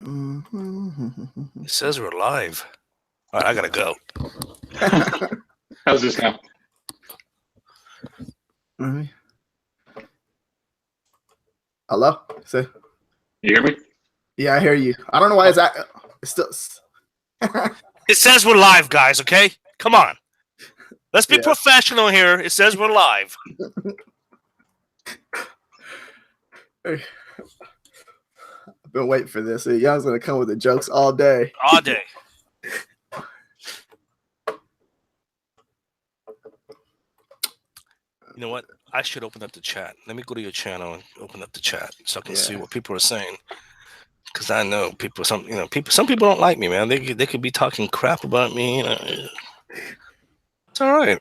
It says we're live. All right, I gotta go. How's this now? Hello? Say, You hear me? yeah, I hear you. I don't know why it's still. It says we're live, guys. Okay, come on. Let's be Yeah. professional here. It says we're live. I've been waiting for this. Young's gonna come with the jokes all day. All day. You know what? I should open up the chat. Let me go to your channel and open up the chat so I can see what people are saying. Because I know people. Some people don't like me, man. They could be talking crap about me. You know. It's all right.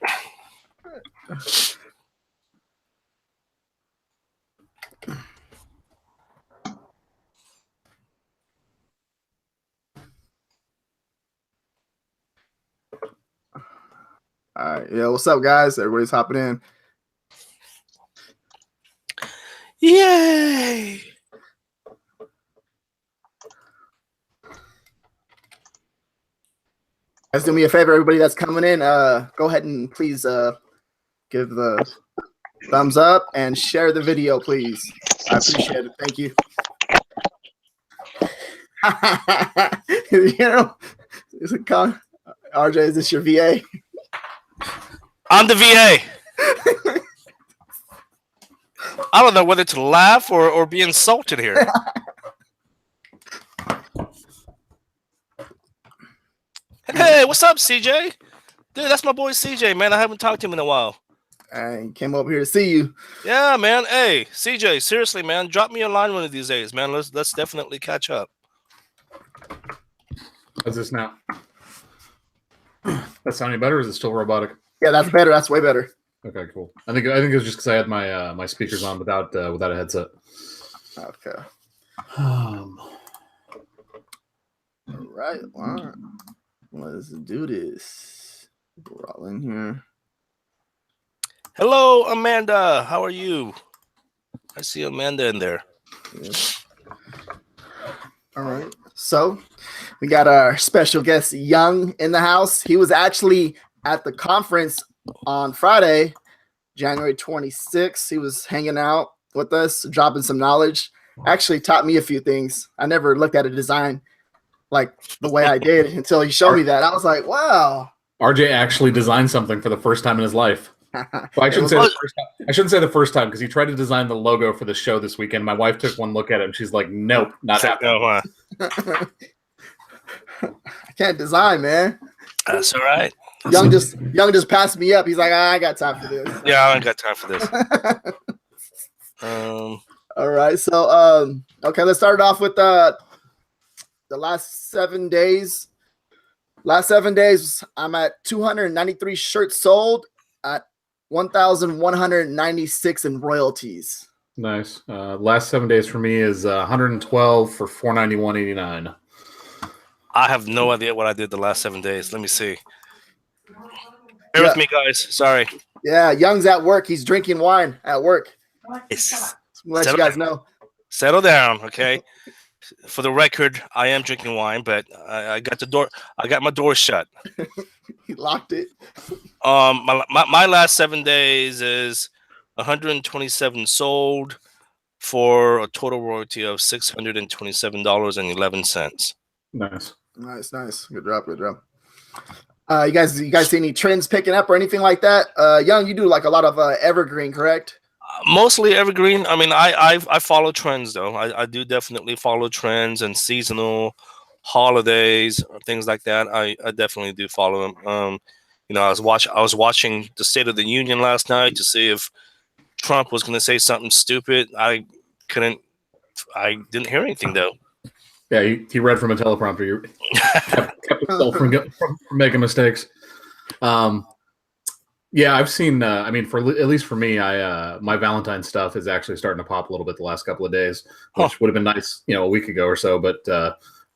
All right. Yeah, what's up, guys? Everybody's hopping in. Yay! Guys, do me a favor, everybody that's coming in. Go ahead and please give the thumbs up and share the video, please. I appreciate it. Thank you. You know, is it RJ, is this your VA? I'm the VA. I don't know whether to laugh or be insulted here. Hey, what's up, CJ? Dude, that's my boy CJ, man. I haven't talked to him in a while. I came over here to see you. Yeah, man. Hey, CJ, seriously, man. Drop me a line one of these days, man. Let's definitely catch up. How's this now? That sounding better, or is it still robotic? Yeah, that's better. That's way better. Okay, cool. I think it was just because I had my my speakers on without a headset. Okay. All right. Let's do this. We're all in here. Hello, Amanda. How are you? I see Amanda in there. Yeah. All right. So we got our special guest, Yong, in the house. He was actually at the conference on Friday, January 26th. He was hanging out with us, dropping some knowledge. Actually taught me a few things. I never looked at a design like the way I did until he showed me that. I was like, wow. RJ actually designed something for the first time in his life. Well, I shouldn't say the first time because he tried to design the logo for the show this weekend. My wife took one look at it and she's like, nope, not happening. I can't design, man. That's all right. Yong just passed me up. He's like, I got time for this. Yeah, I ain't got time for this. All right. So okay, let's start it off with the last 7 days. Last 7 days, I'm at 293 shirts sold at 1,196 in royalties. Nice. Last 7 days for me is 112 for $491.89. I have no idea what I did the last 7 days. Let me see. Bear with me, guys. Sorry. Yeah, Young's at work. He's drinking wine at work. Let you guys know. Settle down, okay? For the record, I am drinking wine, but I got my door shut. He locked it. My last 7 days is 127 sold for a total royalty of $627.11. Nice. Nice. Good job. You guys see any trends picking up or anything like that? Young, you do like a lot of Evergreen, correct? Mostly Evergreen. I mean, I follow trends though. I do definitely follow trends and seasonal holidays or things like that. I definitely do follow them. I was watching the State of the Union last night to see if Trump was going to say something stupid. I didn't hear anything though. Yeah, he read from a teleprompter. You kept himself from making mistakes. Yeah, I've seen. I mean, at least for me, my Valentine's stuff is actually starting to pop a little bit the last couple of days, which would have been nice, a week ago or so. But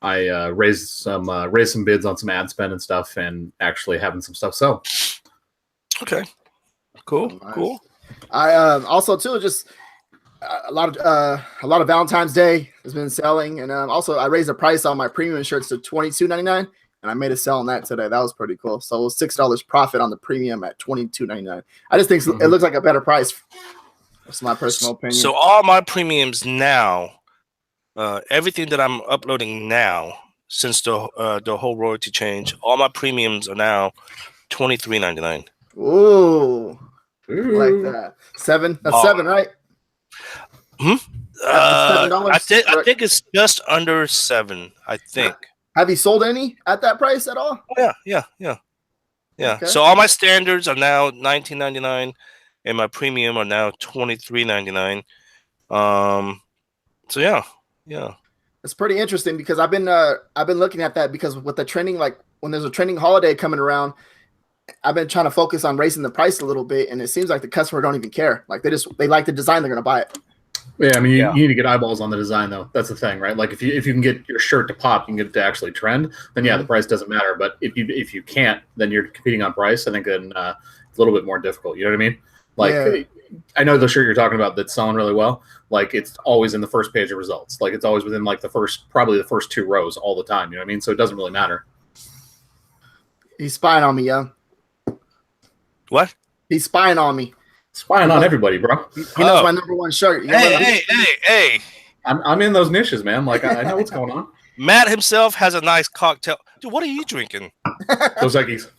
I raised some bids on some ad spend and stuff, and actually having some stuff sell. Okay, cool, nice. Cool. I also too just a lot of Valentine's Day has been selling, and also I raised the price on my premium shirts to $22.99, and I made a sell on that today. That was pretty cool. So it was $6 profit on the premium at $22.99. I just think it looks like a better price. That's my personal opinion. So all my premiums now, everything that I'm uploading now, since the whole royalty change, all my premiums are now $23.99. Ooh, like that. Seven. That's $7, right? I think it's just under $7. I think. Have you sold any at that price at all? Oh, yeah. Okay. So all my standards are now $19.99, and my premium are now $23.99. So yeah. It's pretty interesting because I've been looking at that because with the trending, like when there's a trending holiday coming around, I've been trying to focus on raising the price a little bit, and it seems like the customer don't even care. Like they like the design, they're gonna buy it. Yeah, I mean, you need to get eyeballs on the design, though. That's the thing, right? Like, if you can get your shirt to pop, you can get it to actually trend, then the price doesn't matter. But if you can't, then you're competing on price. I think then it's a little bit more difficult. You know what I mean? Like, I know the shirt you're talking about that's selling really well. Like, it's always in the first page of results. Like, it's always within like probably the first 2 rows all the time. You know what I mean? So it doesn't really matter. He's spying on me, Young. What? He's spying on me. Spying on everybody, bro. He knows my number one shirt. Hey. I'm in those niches, man. Like, I know what's going on. Matt himself has a nice cocktail. Dude, what are you drinking? Dos Equis.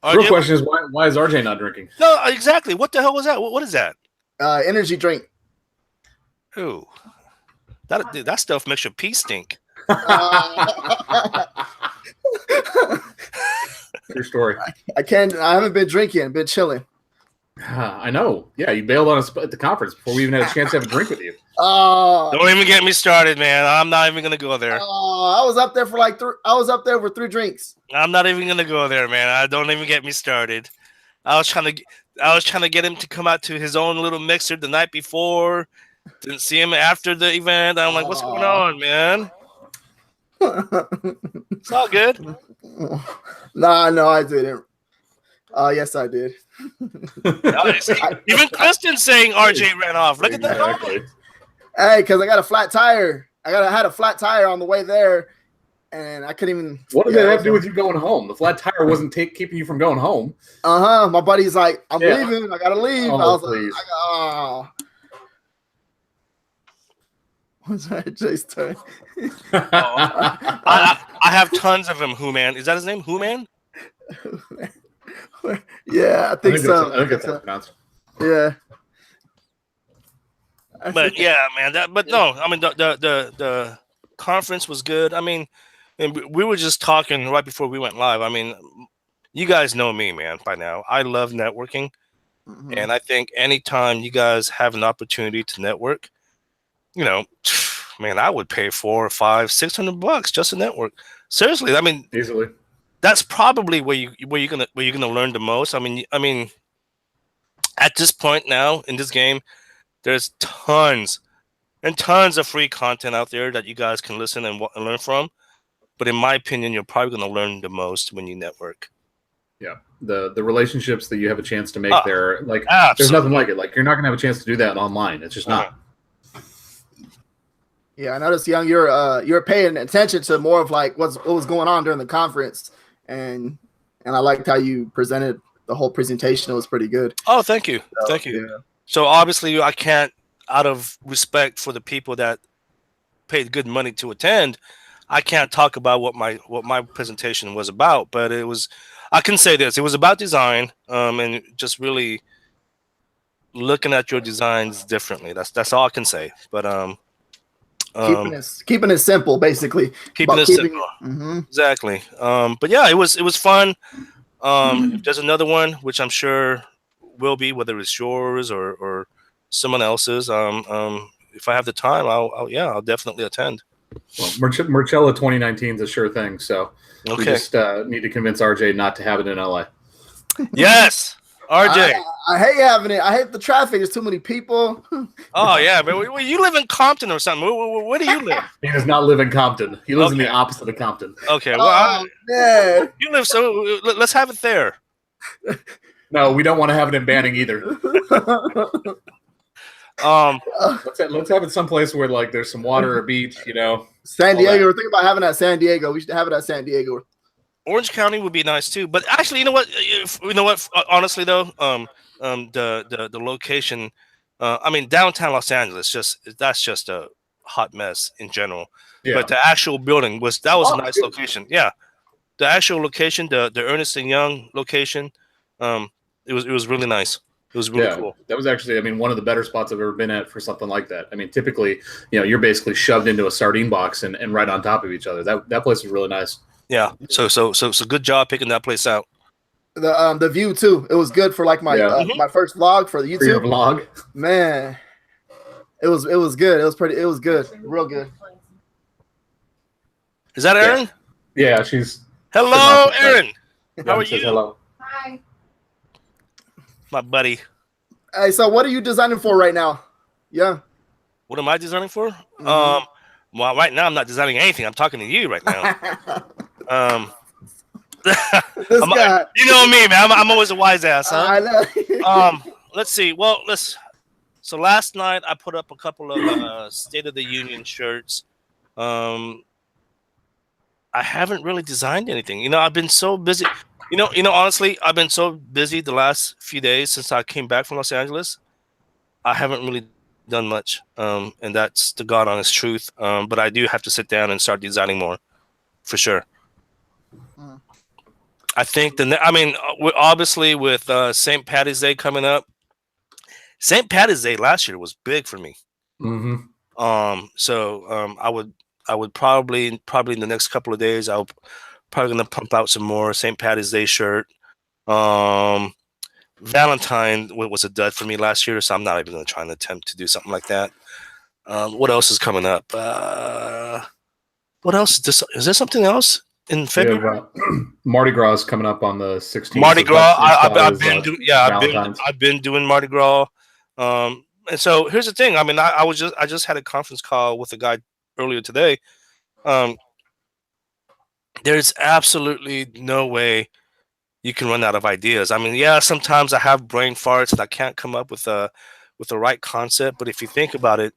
The real question is, why is RJ not drinking? No, exactly. What the hell was that? What is that? Energy drink. Ooh. That stuff makes your pee stink. True story. I haven't been drinking. I've been chilling. I know. Yeah, you bailed on us at the conference before we even had a chance to have a drink with you. Don't even get me started, man. I'm not even gonna go there. I was up there for I was up there for 3 drinks. I'm not even gonna go there, man. I don't even get me started. I was trying to get him to come out to his own little mixer the night before. Didn't see him after the event. I'm like, what's going on, man? It's all good. Nah, no, I didn't. Yes, I did. Nice. Even Kristen's saying RJ ran off. Look at that. Hey, because I got a flat tire. I had a flat tire on the way there, and I couldn't even. What did that have to do with you going home? The flat tire wasn't keeping you from going home. My buddy's like, I'm leaving. I gotta leave. Oh, I was please. like, oh. What's that? Jay's turn. I have tons of him. Who man? Is that his name? Who man? Yeah, I think so. I think that's how it's pronounced. Yeah. But yeah, man. No. I mean, the conference was good. I mean, and we were just talking right before we went live. I mean, you guys know me, man. By now, I love networking, and I think anytime you guys have an opportunity to network, man, I would pay $400, $500, $600 just to network. Seriously, I mean, easily. That's probably where you're gonna learn the most. I mean, at this point now in this game, there's tons and tons of free content out there that you guys can listen and learn from. But in my opinion, you're probably gonna learn the most when you network. Yeah, the relationships that you have a chance to make there, like absolutely. There's nothing like it. Like you're not gonna have a chance to do that online. It's just not. Yeah, I noticed, Young, you're paying attention to more of like what was going on during the conference, and I liked how you presented the whole presentation. It was pretty good. Oh, thank you, thank you. Yeah. So obviously, I can't, out of respect for the people that paid good money to attend, I can't talk about what my presentation was about. But it was, I can say this: it was about design, and just really looking at your designs differently. That's all I can say. But keeping it simple, basically. Keeping it simple. Exactly. But yeah, it was fun. If there's another one, which I'm sure will be, whether it's yours or someone else's. If I have the time, I'll definitely attend. Well, Marcella 2019 is a sure thing. So we just need to convince RJ not to have it in LA. Yes. RJ, I hate having it. I hate the traffic. There's too many people. Oh yeah, but you live in Compton or something. Where do you live? He does not live in Compton. He lives in the opposite of Compton. Okay, well, yeah. You live so. Let's have it there. No, we don't want to have it in Banning either. Let's have it someplace where like there's some water or beach, you know. San all that. Diego. We're thinking about having it at San Diego. We should have it at San Diego. Orange County would be nice too. But actually, you know what? Honestly though, the location, I mean, downtown Los Angeles, that's just a hot mess in general. Yeah. But the actual building was a nice location. Yeah, the actual location, the Ernest and Young location, it was really nice. It was really cool. That was actually, I mean, one of the better spots I've ever been at for something like that. I mean, typically, you know, you're basically shoved into a sardine box and right on top of each other. That place was really nice. Yeah. So good job picking that place out. The view too. It was good for like my my first vlog for the YouTube. For your vlog, man. It was good. It was good. Real good. Is that Erin? Yeah, she's. Hello, Erin. How are you? Hello. Hi. My buddy. Hey, so what are you designing for right now? Yeah. What am I designing for? Well, right now I'm not designing anything. I'm talking to you right now. This guy. You know me, man. I'm always a wise ass, huh? I know. Let's see. Well, So last night I put up a couple of State of the Union shirts. I haven't really designed anything. You know, I've been so busy. You know. Honestly, I've been so busy the last few days since I came back from Los Angeles. I haven't really done much, and that's the God honest truth. But I do have to sit down and start designing more, for sure. I think obviously with St. Patty's Day coming up. St. Patty's Day last year was big for me. So I would probably in the next couple of days I'll probably gonna pump out some more St. Patty's Day shirt. Valentine was a dud for me last year, so I'm not even gonna try and attempt to do something like that. What else is coming up? What else? Is there something else in February? Mardi Gras is coming up on the 16th. Mardi Gras. I've been doing Mardi Gras. And so here's the thing. I mean, I just had a conference call with a guy earlier today. There's absolutely no way you can run out of ideas. I mean, yeah, sometimes I have brain farts and I can't come up with the right concept. But if you think about it,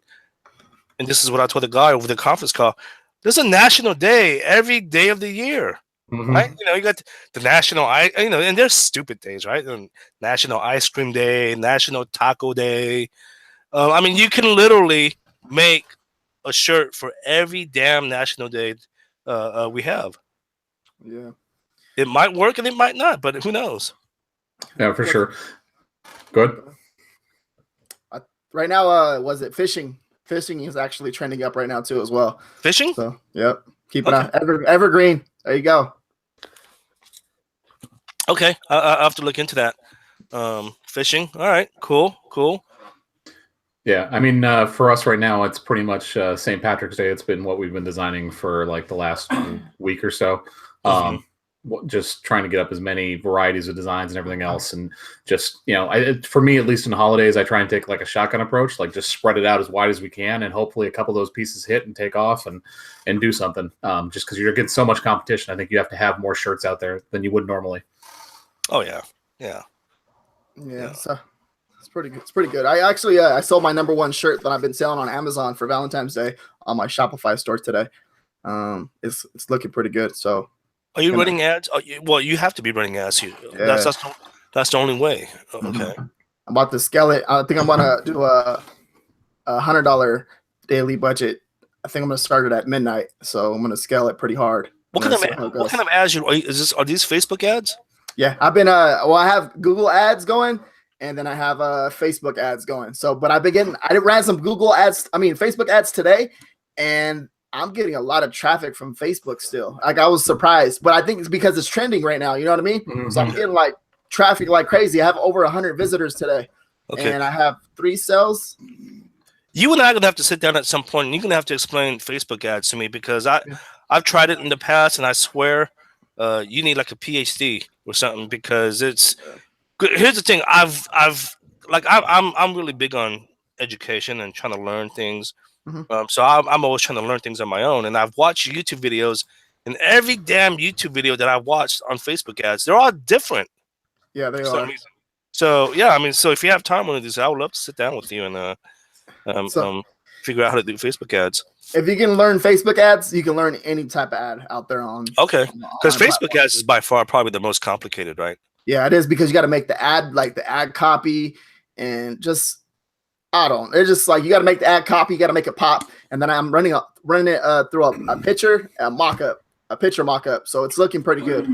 and this is what I told the guy over the conference call, there's a national day every day of the year. Right? You know, you got the national, and there's stupid days, right? National Ice Cream Day, National Taco Day. I mean, you can literally make a shirt for every damn national day we have. Yeah. It might work and it might not, but who knows? Yeah, for sure. Good. Right now, was it fishing? Fishing is actually trending up right now too, as well. Fishing? So, yep. Keep an eye. Evergreen. There you go. Okay, I'll have to look into that. Fishing. All right. Cool. Yeah, I mean, for us right now, it's pretty much St. Patrick's Day. It's been what we've been designing for like the last week or so. Just trying to get up as many varieties of designs and everything else, and just for me, at least in the holidays, I try and take like a shotgun approach, like just spread it out as wide as we can, and hopefully a couple of those pieces hit and take off and do something. Just because you're getting so much competition, I think you have to have more shirts out there than you would normally. Oh yeah. So it's pretty good. It's pretty good. I actually I sold my #1 shirt that I've been selling on Amazon for Valentine's Day on my Shopify store today. It's looking pretty good. So are you running ads? Well, you have to be running ads. That's the only way. Okay. I'm about to scale it. I think I'm gonna do a $100 daily budget. I think I'm gonna start it at midnight. So I'm gonna scale it pretty hard. What kind of ads are these Facebook ads? Yeah, I've been I have Google ads going, and then I have Facebook ads going. So, but I ran some Facebook ads today, and I'm getting a lot of traffic from Facebook still. Like, I was surprised, but I think it's because it's trending right now. You know what I mean? So I'm getting like traffic like crazy. I have over 100 visitors today, and I have 3 sales. You and I are gonna have to sit down at some point, and you're gonna have to explain Facebook ads to me, because I've tried it in the past, and I swear you need like a PhD or something, because it's good. Here's the thing. I'm really big on education and trying to learn things. So I'm always trying to learn things on my own, and I've watched YouTube videos, and every damn YouTube video that I've watched on Facebook ads, they're all different. Yeah, they are. So yeah, I mean, so if you have time one of these, I would love to sit down with you and So figure out how to do Facebook ads. if you can learn Facebook ads, you can learn any type of ad out there on Okay, on the because online Facebook platform. ads is by far probably the most complicated, right? Yeah, it is because you got to make the ad like the ad copy and just it's just like you got to make the ad copy, you got to make it pop, and then I'm running it through a picture, a picture mock up, so it's looking pretty good.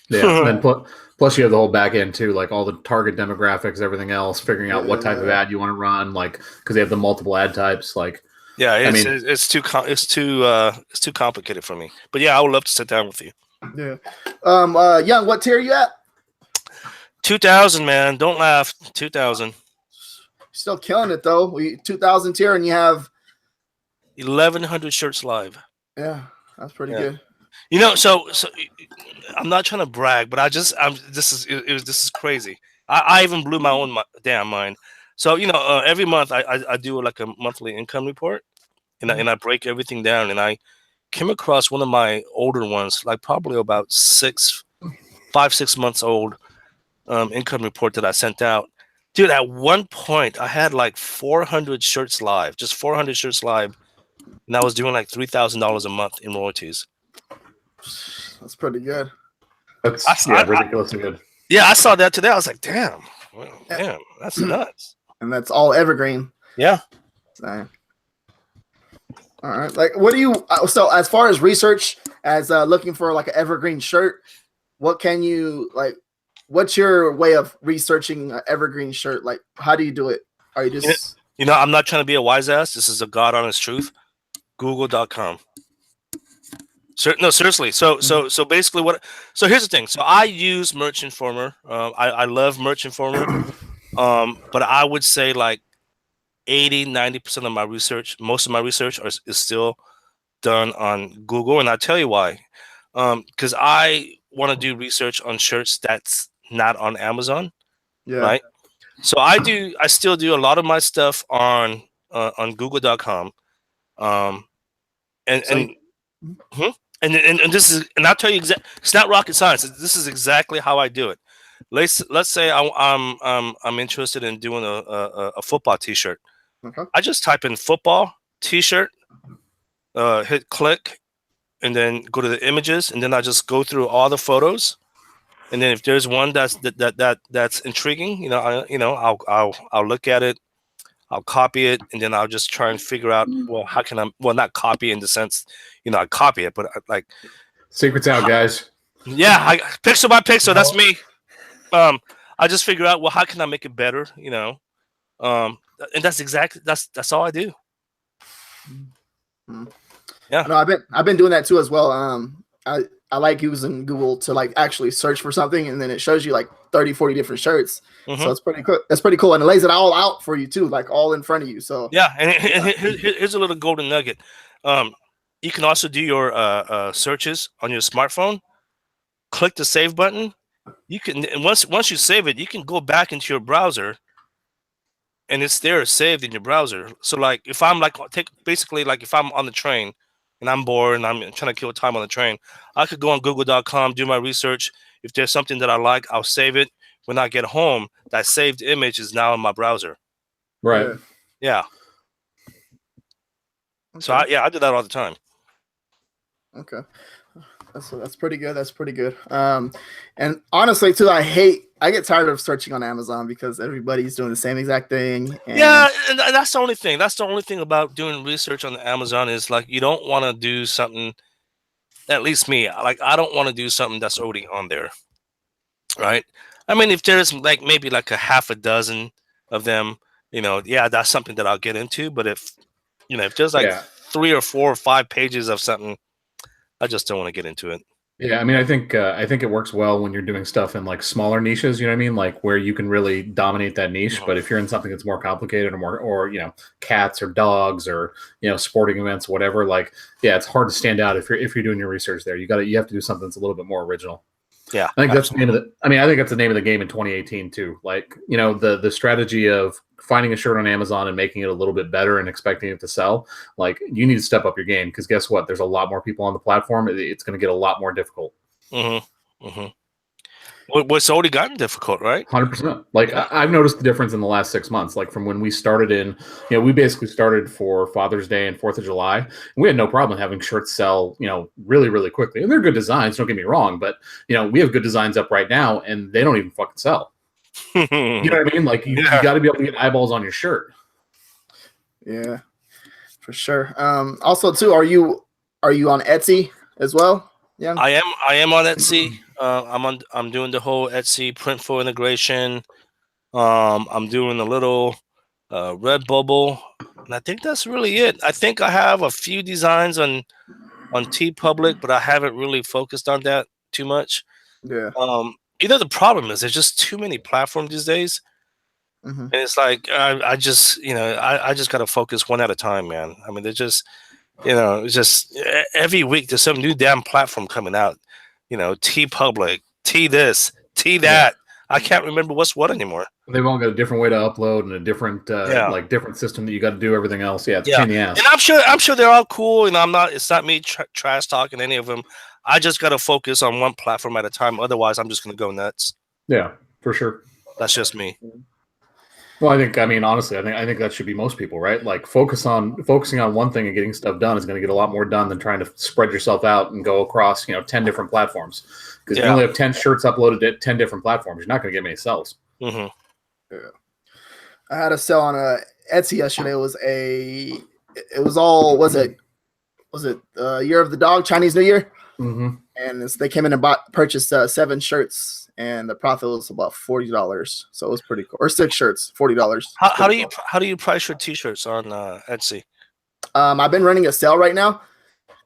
Yeah, and then plus you have the whole back end too, like all the target demographics, everything else, figuring out what type of ad you want to run, like because they have the multiple ad types. Like, yeah, it's too complicated for me. But yeah, I would love to sit down with you. Yeah. Young, what tier are you at? 2,000, man. Don't laugh. 2,000. Still killing it though. 2,000 tier, and you have 1,100 shirts live. Yeah, that's pretty good. You know, so I'm not trying to brag, but this is crazy. I even blew my own damn mind. So every month I do like a monthly income report, and I break everything down. And I came across one of my older ones, like probably about 5-6 months old, income report that I sent out. Dude, at one point I had like 400 shirts live, just 400 shirts live, and I was doing like $3,000 a month in royalties. That's pretty good. That's ridiculously good. Yeah, I saw that today. I was like, damn, that's nuts. And that's all Evergreen. Yeah. So, all right. Like, what do you? So, as far as research, as looking for like an Evergreen shirt, what can you like? What's your way of researching an Evergreen shirt? Like, how do you do it? Are you just? I'm not trying to be a wise ass. This is a God honest truth. Google.com. No, seriously. So basically, so here's the thing. So I use Merch Informer. I love Merch Informer. But I would say like 80-90% of my research, most of my research is still done on Google, and I'll tell you why. Because I want to do research on shirts that's not on Amazon, right? So I still do a lot of my stuff on Google.com, and this is, and I'll tell you exactly. It's not rocket science. This is exactly how I do it. Let's say I'm interested in doing a football T-shirt. Okay. I just type in football T-shirt, hit click, and then go to the images, and then I just go through all the photos, and then if there's one that's intriguing, I'll look at it, I'll copy it, and then I'll just try and figure out, well, how can I, well, not copy in the sense, I copy it, but like secrets out, guys. Yeah, pixel by pixel, that's me. I just figure out, well, how can I make it better, and that's all I do. Yeah. No, I've been doing that too as well. I like using Google to like actually search for something, and then it shows you like 30-40 different shirts. So it's pretty cool. That's pretty cool, and it lays it all out for you too, like all in front of you. So yeah, and here's a little golden nugget. You can also do your searches on your smartphone. Click the save button. You can, and once you save it, you can go back into your browser, and it's there saved in your browser. So like if I'm like if I'm on the train and I'm bored and I'm trying to kill time on the train, I could go on Google.com, do my research. If there's something that I like, I'll save it. When I get home, that saved image is now in my browser. Right. Yeah. Okay. So I do that all the time. Okay. That's pretty good. That's pretty good. And honestly, too, I get tired of searching on Amazon because everybody's doing the same exact thing. Yeah, and that's the only thing. That's the only thing about doing research on Amazon is like you don't want to do something. At least me, like I don't want to do something that's already on there, right? I mean, if there's like maybe like a half a dozen of them, that's something that I'll get into. But if there's like 3 or 4 or 5 pages of something, I just don't want to get into it. Yeah, I mean, I think it works well when you're doing stuff in like smaller niches. You know what I mean? Like where you can really dominate that niche. But if you're in something that's more complicated or cats or dogs or sporting events, whatever. Like, yeah, it's hard to stand out if you're doing your research there. You have to do something that's a little bit more original. Yeah, I think that's the name of the. I mean, I think that's the name of the game in 2018 too. Like, the strategy of finding a shirt on Amazon and making it a little bit better and expecting it to sell. Like, you need to step up your game because guess what? There's a lot more people on the platform. It's going to get a lot more difficult. Yeah, What's already gotten difficult, right? 100%. Like I've noticed the difference in the last 6 months. Like from when we started we basically started for Father's Day and 4th of July. And we had no problem having shirts sell, really, really quickly. And they're good designs, don't get me wrong, but we have good designs up right now and they don't even fucking sell. You know what I mean? Like you got to be able to get eyeballs on your shirt. Yeah, for sure. Also too, are you on Etsy as well? Yeah. I am on Etsy. I'm doing the whole Etsy Printful integration. I'm doing a little Redbubble, and I think that's really it. I think I have a few designs on TeePublic, but I haven't really focused on that too much. Yeah. The problem is there's just too many platforms these days, and it's like I just I just gotta focus one at a time, man. I mean, they're just it's just every week there's some new damn platform coming out. TeePublic, T this, T that. I can't remember what's what anymore. They've all got a different way to upload and a different different system that you got to do everything else. Yeah, it's a pain in the ass. And I'm sure they're all cool, and it's not me trash talking any of them. I just got to focus on one platform at a time. Otherwise, I'm just going to go nuts. Yeah, for sure. That's just me. Well, honestly, I think that should be most people, right? Like focusing on one thing and getting stuff done is going to get a lot more done than trying to spread yourself out and go across 10 different platforms. Because if you only have 10 shirts uploaded at 10 different platforms, you're not going to get many sales. Yeah. I had a sale on Etsy yesterday. Was Year of the Dog, Chinese New Year, and they came in and purchased 7 shirts, and the profit was about $40. So it was pretty cool. Or 6 shirts, $40. How do you price your t-shirts on Etsy? I've been running a sale right now.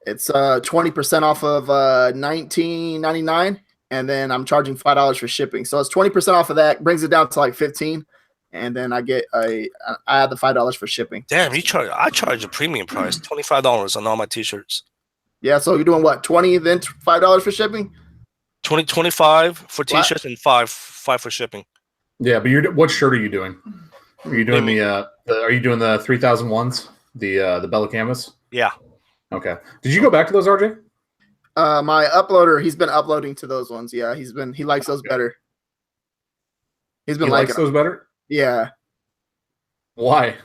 It's 20% off of $19.99, and then I'm charging $5 for shipping. So it's 20% off of that, brings it down to like $15, and then I add the $5 for shipping. Damn, I charge a premium price, $25 on all my t-shirts. Yeah, so you're doing what, 20 then $5 for shipping? 25 for t-shirts and five for shipping. Yeah, but what shirt are you doing? Are you doing are you doing the 3001s, the Bella Canvas? Yeah. Okay. Did you go back to those, RJ? My uploader, he's been uploading to those ones. Yeah, he likes those better. He likes those better? Yeah. Why?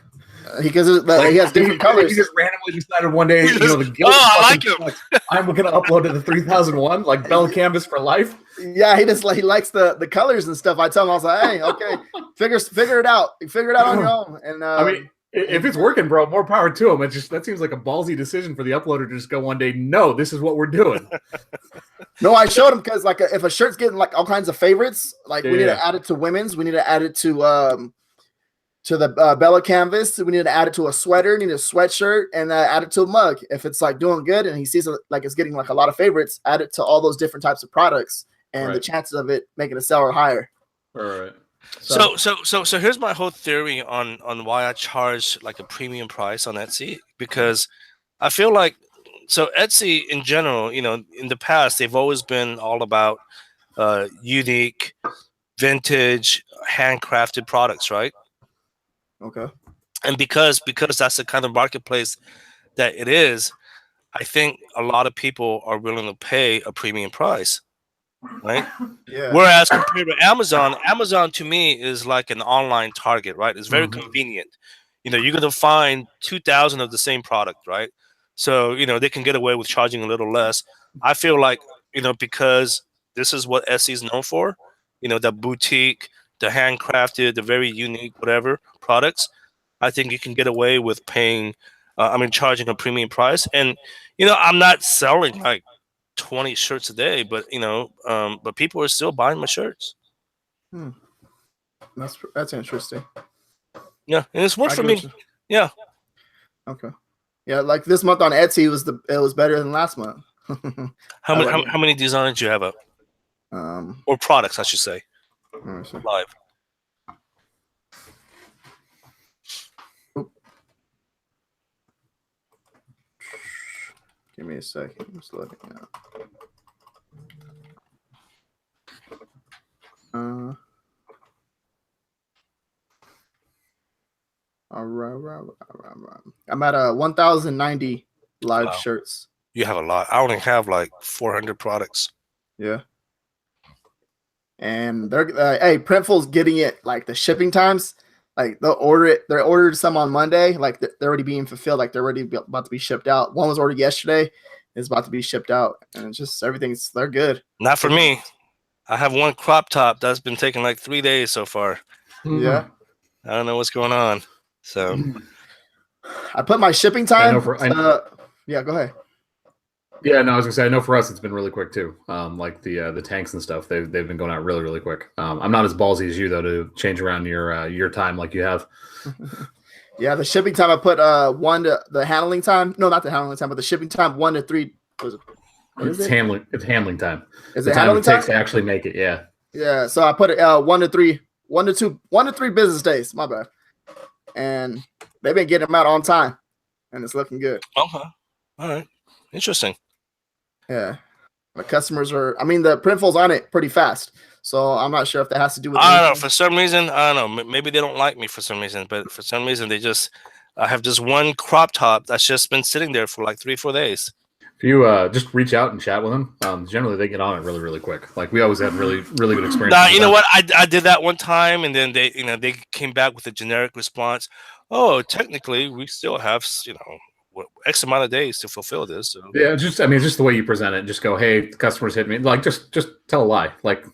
Because he has different colors. He just randomly decided one day, the guilt. Oh, I like him. I'm going to upload to the 3001, like Bella Canvas for life. Yeah, he likes the colors and stuff. I tell him, I was like, hey, okay, figure it out. Figure it out on your own. And if it's working, bro, more power to him. That seems like a ballsy decision for the uploader to just go one day, no, this is what we're doing. No, I showed him because if a shirt's getting like all kinds of favorites, we need to add it to women's. We need to add it to the Bella Canvas. We need to add it to a sweater, need a sweatshirt, and add it to a mug. If it's like doing good and he sees it's getting like a lot of favorites, add it to all those different types of products, and the chances of it making a sale are higher. All right. So here's my whole theory on why I charge like a premium price on Etsy, because I feel like Etsy in general, in the past they've always been all about unique, vintage, handcrafted products, right? Okay. And because that's the kind of marketplace that it is, I think a lot of people are willing to pay a premium price. Right. Yeah. Whereas compared to Amazon to me is like an online Target, right? It's very convenient. You're going to find 2,000 of the same product, right? So they can get away with charging a little less. I feel like because this is what Etsy is known for, the boutique, the handcrafted, the very unique whatever products. I think you can get away with paying. Charging a premium price, and I'm not selling like 20 shirts a day, but but people are still buying my shirts. That's interesting. Yeah, and it's worked for me. Yeah. Okay. Yeah, like this month on Etsy it was better than last month. How many designs do you have up? Or products, I should say. Live. Give me a second. I'm just looking out. All right. I'm at 1,090 live shirts. You have a lot. I only have like 400 products. Yeah. and they're hey, Printful's getting it like the shipping times. Like they'll order it. They ordered some on Monday. Like they're already being fulfilled. Like they're already about to be shipped out. One was ordered yesterday. It's about to be shipped out, and it's just everything's. They're good. Not for me. I have one crop top that's been taking like 3 days so far. Yeah. I don't know what's going on. So I put my shipping time. Yeah, go ahead. Yeah, no, I was gonna say I know for us it's been really quick too. Like the tanks and stuff, they've been going out really, really quick. I'm not as ballsy as you though to change around your time like you have. Yeah, the shipping time I put 1 to the handling time. No, not the handling time, but the shipping time 1 to 3. It's handling time. Is the it time handling it takes time? to actually make it? Yeah. Yeah, so I put it 1 to 3, 1 to 2, 1 to 3 business days. My bad. And they've been getting them out on time, and it's looking good. Okay, all right, interesting. Yeah, the customers are. I mean, the Printful's on it pretty fast, so I'm not sure if that has to do with. I don't know. anything. For some reason, I don't know. Maybe they don't like me for some reason, but for some reason they just. I have just one crop top that's just been sitting there for like 3-4 days. If you just reach out and chat with them, generally they get on it really, really quick. Like we always have really, really good experience. Nah, you know what? I did that one time, and then they came back with a generic response. Oh, technically, we still have X amount of days to fulfill this. So. Yeah, it's just the way you present it. Just go, hey, the customer's hit me. Like just tell a lie. Like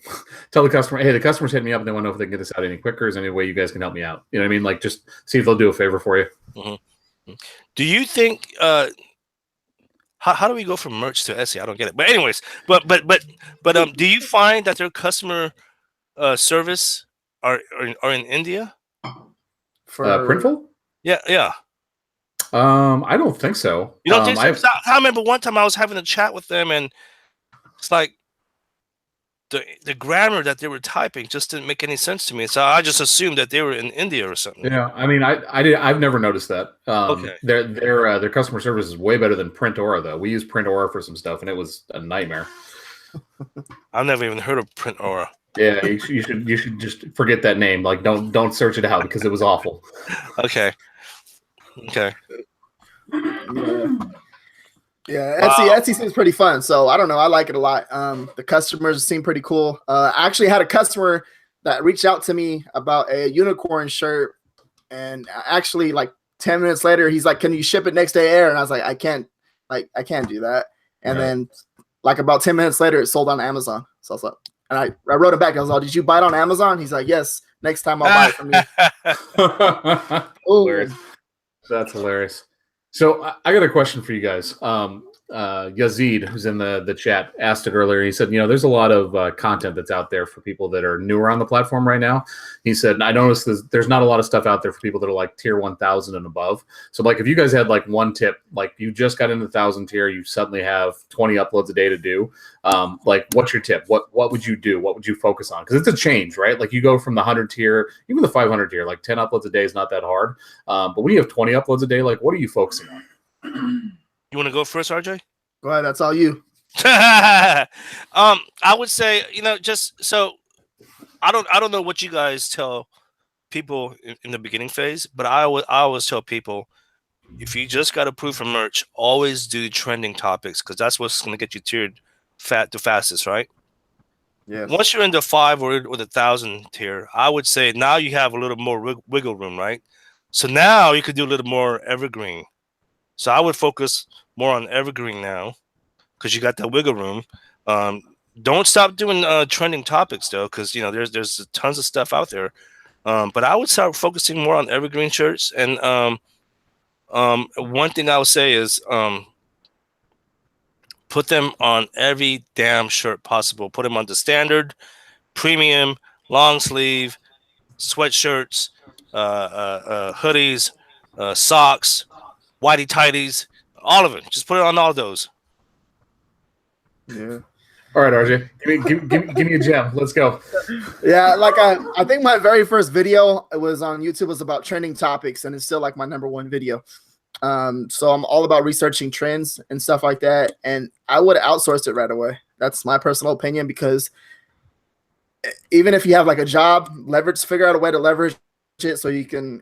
tell the customer, hey, the customer's hit me up, and they want to know if they can get this out any quicker. Is there any way you guys can help me out? You know what I mean? Like just see if they'll do a favor for you. Mm-hmm. Do you think? How do we go from merch to Etsy? I don't get it. But anyways, but do you find that their customer service are in India? For Printful? Yeah. I don't think so. You don't think so? I remember one time I was having a chat with them, and it's like the grammar that they were typing just didn't make any sense to me. So I just assumed that they were in India or something. Yeah, I mean, I've never noticed that. Okay. Their customer service is way better than Printora though. We use Printora for some stuff, and it was a nightmare. I've never even heard of Printora. Yeah, you should just forget that name. Like, don't search it out because it was awful. Okay. Yeah, Etsy seems pretty fun. So I don't know. I like it a lot. The customers seem pretty cool. I actually had a customer that reached out to me about a unicorn shirt, and actually like 10 minutes later, he's like, "Can you ship it next day air?" And I was like, "I can't do that." And then like about 10 minutes later, it sold on Amazon. So I was like, and I wrote him back. I was like, "Did you buy it on Amazon?" He's like, "Yes. Next time I'll buy it from you." Hilarious. That's hilarious. So I got a question for you guys. Yazid, who's in the chat, asked it earlier. He said, there's a lot of content that's out there for people that are newer on the platform right now. He said, I noticed there's not a lot of stuff out there for people that are like tier 1,000 and above. So like if you guys had like one tip, like you just got into the 1,000 tier, you suddenly have 20 uploads a day to do. Like what's your tip? What would you do? What would you focus on? Because it's a change, right? Like you go from the 100 tier, even the 500 tier, like 10 uploads a day is not that hard. But when you have 20 uploads a day, like what are you focusing on? You want to go first, RJ? Go ahead. That's all you. I would say, just so I don't know what you guys tell people in the beginning phase, but I always tell people, if you just got approved for merch, always do trending topics because that's what's going to get you tiered the fastest, right? Yeah. Once you're in the 5 or the 1,000 tier, I would say now you have a little more wiggle room, right? So now you could do a little more evergreen. So I would focus more on evergreen now because you got that wiggle room. Don't stop doing trending topics though, because there's tons of stuff out there. But I would start focusing more on evergreen shirts. And one thing I would say is put them on every damn shirt possible. Put them on the standard, premium, long sleeve, sweatshirts, hoodies, socks, whitey tighties, all of it. Just put it on all those. Yeah. All right, RJ, give me a gem. Let's go. Yeah, like I think my very first video was on YouTube was about trending topics, and it's still like my #1 video. So I'm all about researching trends and stuff like that, and I would have outsourced it right away. That's my personal opinion because even if you have like a job, figure out a way to leverage it so you can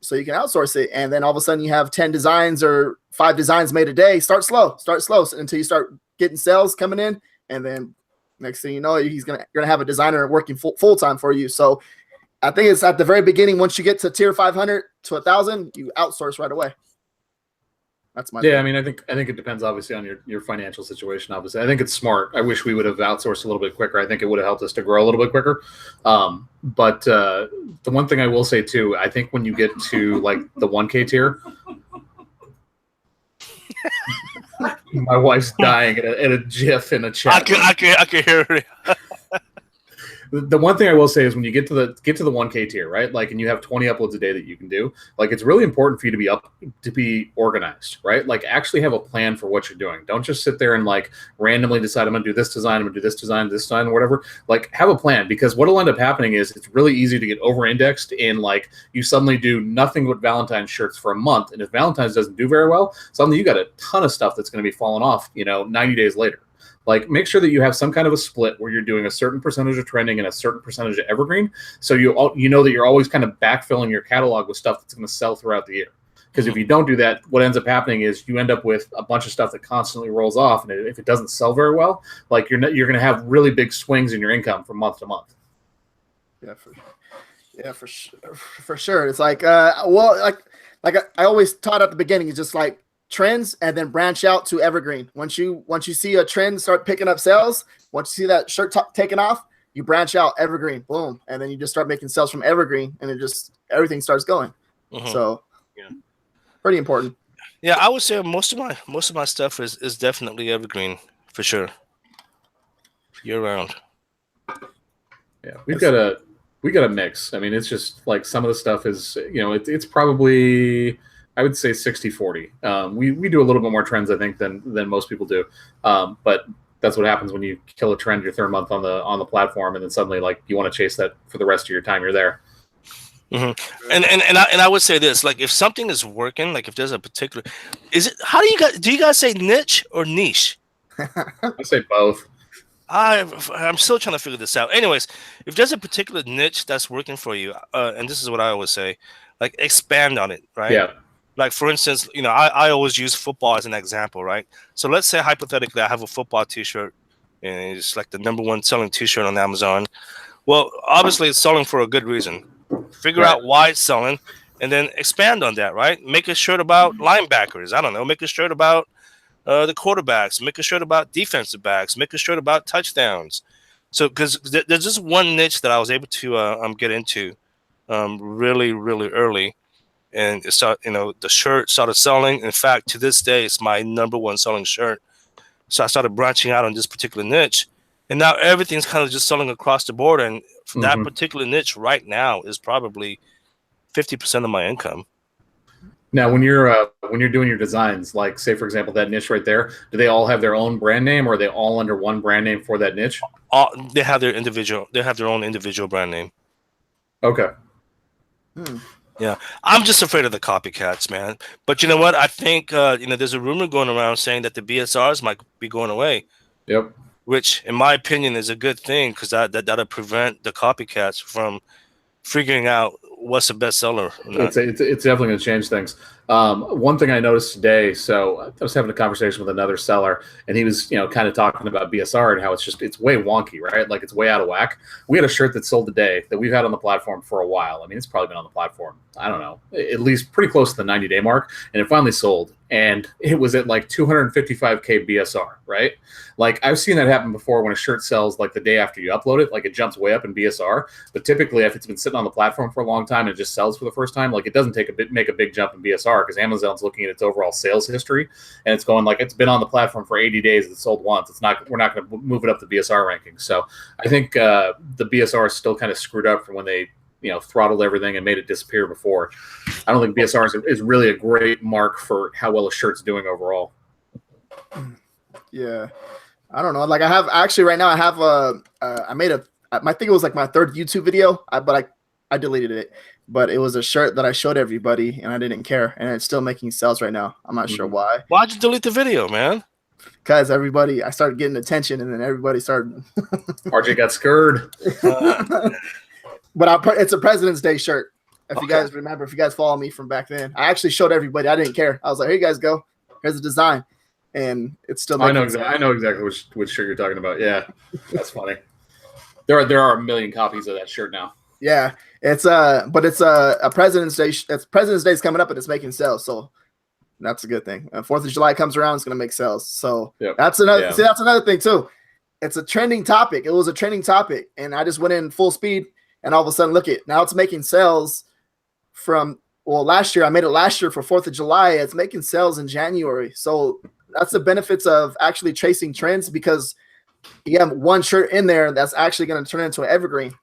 outsource it, and then all of a sudden you have 10 designs or 5 designs made a day. Start slow until you start getting sales coming in, and then Next thing you know, you're gonna have a designer working full time for you. So I think it's at the very beginning. Once you get to tier 500 to 1,000, you outsource right away. That's my thing. I mean, I think it depends obviously on your financial situation. Obviously, I think it's smart. I wish we would have outsourced a little bit quicker. I think it would have helped us to grow a little bit quicker. But the one thing I will say too, I think when you get to like the 1K tier, my wife's dying at a GIF in a chat. I can hear it. The one thing I will say is when you get to the 1K tier, right? Like, and you have 20 uploads a day that you can do, like, it's really important for you to be organized, right? Like, actually have a plan for what you're doing. Don't just sit there and like randomly decide I'm gonna do this design, I'm gonna do this design, whatever. Like, have a plan, because what'll end up happening is it's really easy to get over-indexed in like you suddenly do nothing but Valentine's shirts for a month, and if Valentine's doesn't do very well, suddenly you got a ton of stuff that's gonna be falling off, 90 days later. Like, make sure that you have some kind of a split where you're doing a certain percentage of trending and a certain percentage of evergreen, so you know that you're always kind of backfilling your catalog with stuff that's going to sell throughout the year. Because if you don't do that, what ends up happening is you end up with a bunch of stuff that constantly rolls off, and if it doesn't sell very well, like you're going to have really big swings in your income from month to month. Yeah, for sure. It's like like I always taught at the beginning, it's just like trends and then branch out to evergreen. Once you see a trend start picking up sales, once you see that shirt taking off, you branch out evergreen, boom, and then you just start making sales from evergreen, and everything starts going. So yeah, pretty important. Yeah, I would say most of my stuff is definitely evergreen for sure, year round. Yeah, we got a mix. I mean, it's just like some of the stuff is it's probably, I would say 60-40. We do a little bit more trends, I think, than most people do. But that's what happens when you kill a trend your third month on the platform, and then suddenly like you want to chase that for the rest of your time you're there. Mm-hmm. And I would say this, like, if something is working, like if there's a particular, how do you guys say niche or niche? I say both. I'm still trying to figure this out. Anyways, if there's a particular niche that's working for you, and this is what I always say, like, expand on it, right? Yeah. Like, for instance, I always use football as an example, right? So let's say hypothetically I have a football T-shirt, and it's like the #1 selling T-shirt on Amazon. Well, obviously it's selling for a good reason. Figure out why it's selling, and then expand on that, right? Make a shirt about linebackers. I don't know. Make a shirt about the quarterbacks. Make a shirt about defensive backs. Make a shirt about touchdowns. So, because there's just one niche that I was able to get into really, really early. And the shirt started selling. In fact, to this day, it's my #1 selling shirt. So I started branching out on this particular niche, and now everything's kind of just selling across the board. And that particular niche right now is probably 50% of my income. Now, when you're doing your designs, like say for example that niche right there, do they all have their own brand name, or are they all under one brand name for that niche? They have their own individual brand name. Okay. Yeah, I'm just afraid of the copycats, man. But you know what? I think there's a rumor going around saying that the BSRs might be going away. Yep. Which, in my opinion, is a good thing, because that'll prevent the copycats from figuring out what's the best seller. It's definitely going to change things. One thing I noticed today, so I was having a conversation with another seller, and he was, kind of talking about BSR and how it's way wonky, right? Like, it's way out of whack. We had a shirt that sold today that we've had on the platform for a while. I mean, it's probably been on the platform, I don't know, at least pretty close to the 90-day mark, and it finally sold. And it was at like 255K BSR, right? Like, I've seen that happen before when a shirt sells like the day after you upload it, like it jumps way up in BSR. But typically, if it's been sitting on the platform for a long time and it just sells for the first time, like, it doesn't make a big jump in BSR, because Amazon's looking at its overall sales history, and it's going like, it's been on the platform for 80 days, it's sold once. We're not going to move it up the BSR ranking. So I think the BSR is still kind of screwed up from when they throttled everything and made it disappear before. I don't think BSR is really a great mark for how well a shirt's doing overall. Yeah, I don't know. Like, I have actually right now, I have I think it was like my third YouTube video, but I deleted it. But it was a shirt that I showed everybody, and I didn't care, and it's still making sales right now. I'm not sure why. Why'd you delete the video, man? Because I started getting attention, and then everybody started. RJ got scared. But it's a President's Day shirt. If you guys remember, if you guys follow me from back then, I actually showed everybody. I didn't care. I was like, here you guys go. Here's the design. and it's still. I know exactly which shirt you're talking about. Yeah, that's funny. There are a million copies of that shirt now. Yeah, but it's a President's Day. It's President's Day is coming up, and it's making sales, so that's a good thing. 4th of July comes around, it's gonna make sales. So that's another. Yeah. See, that's another thing too. It's a trending topic. It was a trending topic, and I just went in full speed, and all of a sudden, look it now. It's making sales from last year. I made it last year for 4th of July. It's making sales in January. So that's the benefits of actually chasing trends, because you have one shirt in there that's actually going to turn into an evergreen.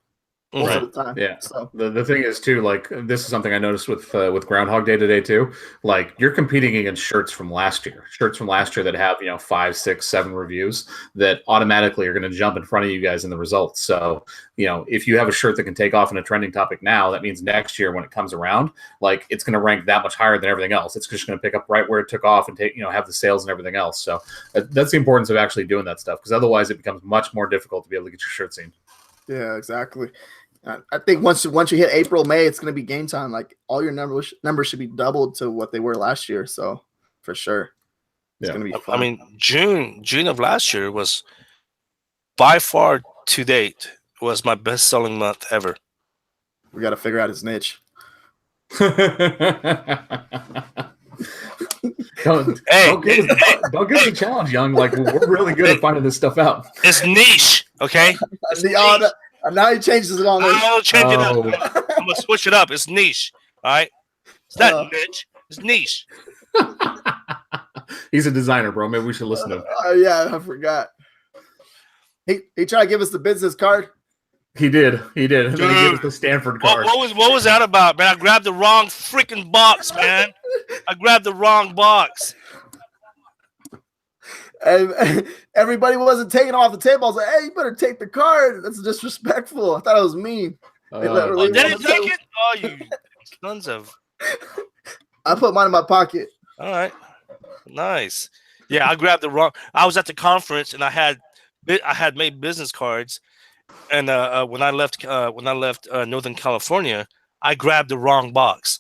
Most of the time. Yeah. So the thing is too, like, this is something I noticed with Groundhog Day today too. Like, you're competing against shirts from last year that have 5, 6, 7 reviews that automatically are going to jump in front of you guys in the results. So if you have a shirt that can take off in a trending topic now, that means next year when it comes around, like, it's going to rank that much higher than everything else. It's just going to pick up right where it took off and take have the sales and everything else. So that's the importance of actually doing that stuff, because otherwise it becomes much more difficult to be able to get your shirt seen. Yeah, exactly. I think once you hit April, May, it's going to be game time. Like, all your numbers should be doubled to what they were last year. So for sure, it's going to be fun. I mean, June of last year was by far to date was my best selling month ever. We got to figure out his niche. Don't give us a challenge, Young. Like, we're really good at finding this stuff out. It's niche, okay? It's niche. Now he changes it on there. I'll change it up. I'm gonna switch it up. It's niche. All right. It's not niche. It's niche. He's a designer, bro. Maybe we should listen to him. Yeah, I forgot. He tried to give us the business card. He did. And then he gave us the Stanford card. What was that about, man? I grabbed the wrong freaking box, man. I grabbed the wrong box. And everybody wasn't taking off the table. I was like, "Hey, you better take the card. That's disrespectful." I thought it was mean. Did he take it? Oh, you sons of! I put mine in my pocket. All right, nice. Yeah, I grabbed the wrong. I was at the conference and I had made business cards, and when I left Northern California, I grabbed the wrong box.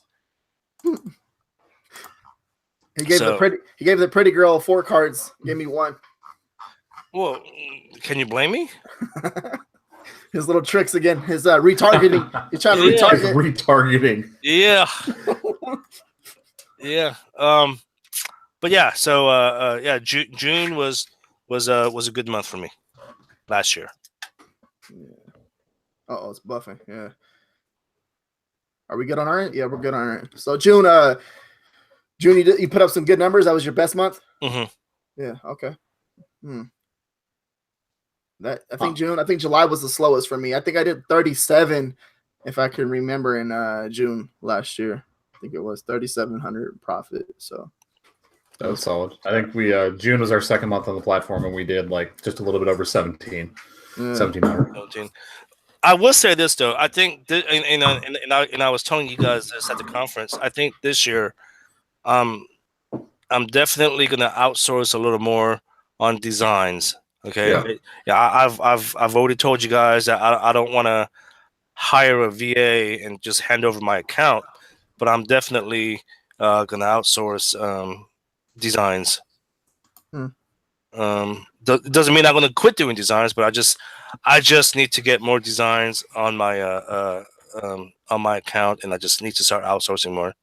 He gave the pretty girl 4 cards. Gave me 1. Well, can you blame me? His little tricks again. His retargeting. He's trying to retarget. Retargeting. Yeah. Yeah. But yeah. So June was a good month for me last year. Yeah. It's buffing. Yeah. Are we good on our end? Yeah, we're good on our end. So June, you put up some good numbers. That was your best month. Mm-hmm. Yeah. Okay. I think July was the slowest for me. I think I did 37, if I can remember, in June last year. I think it was 3,700 profit. So that was solid. I think June was our second month on the platform, and we did like just a little bit over 1,700. I will say this though. I think, and I was telling you guys this at the conference. I think this year, I'm definitely gonna outsource a little more on designs. Okay. Yeah. I've already told you guys that I don't want to hire a VA and just hand over my account, but I'm definitely gonna outsource designs. Doesn't mean I'm gonna quit doing designs, but I just need to get more designs on my account, and I just need to start outsourcing more.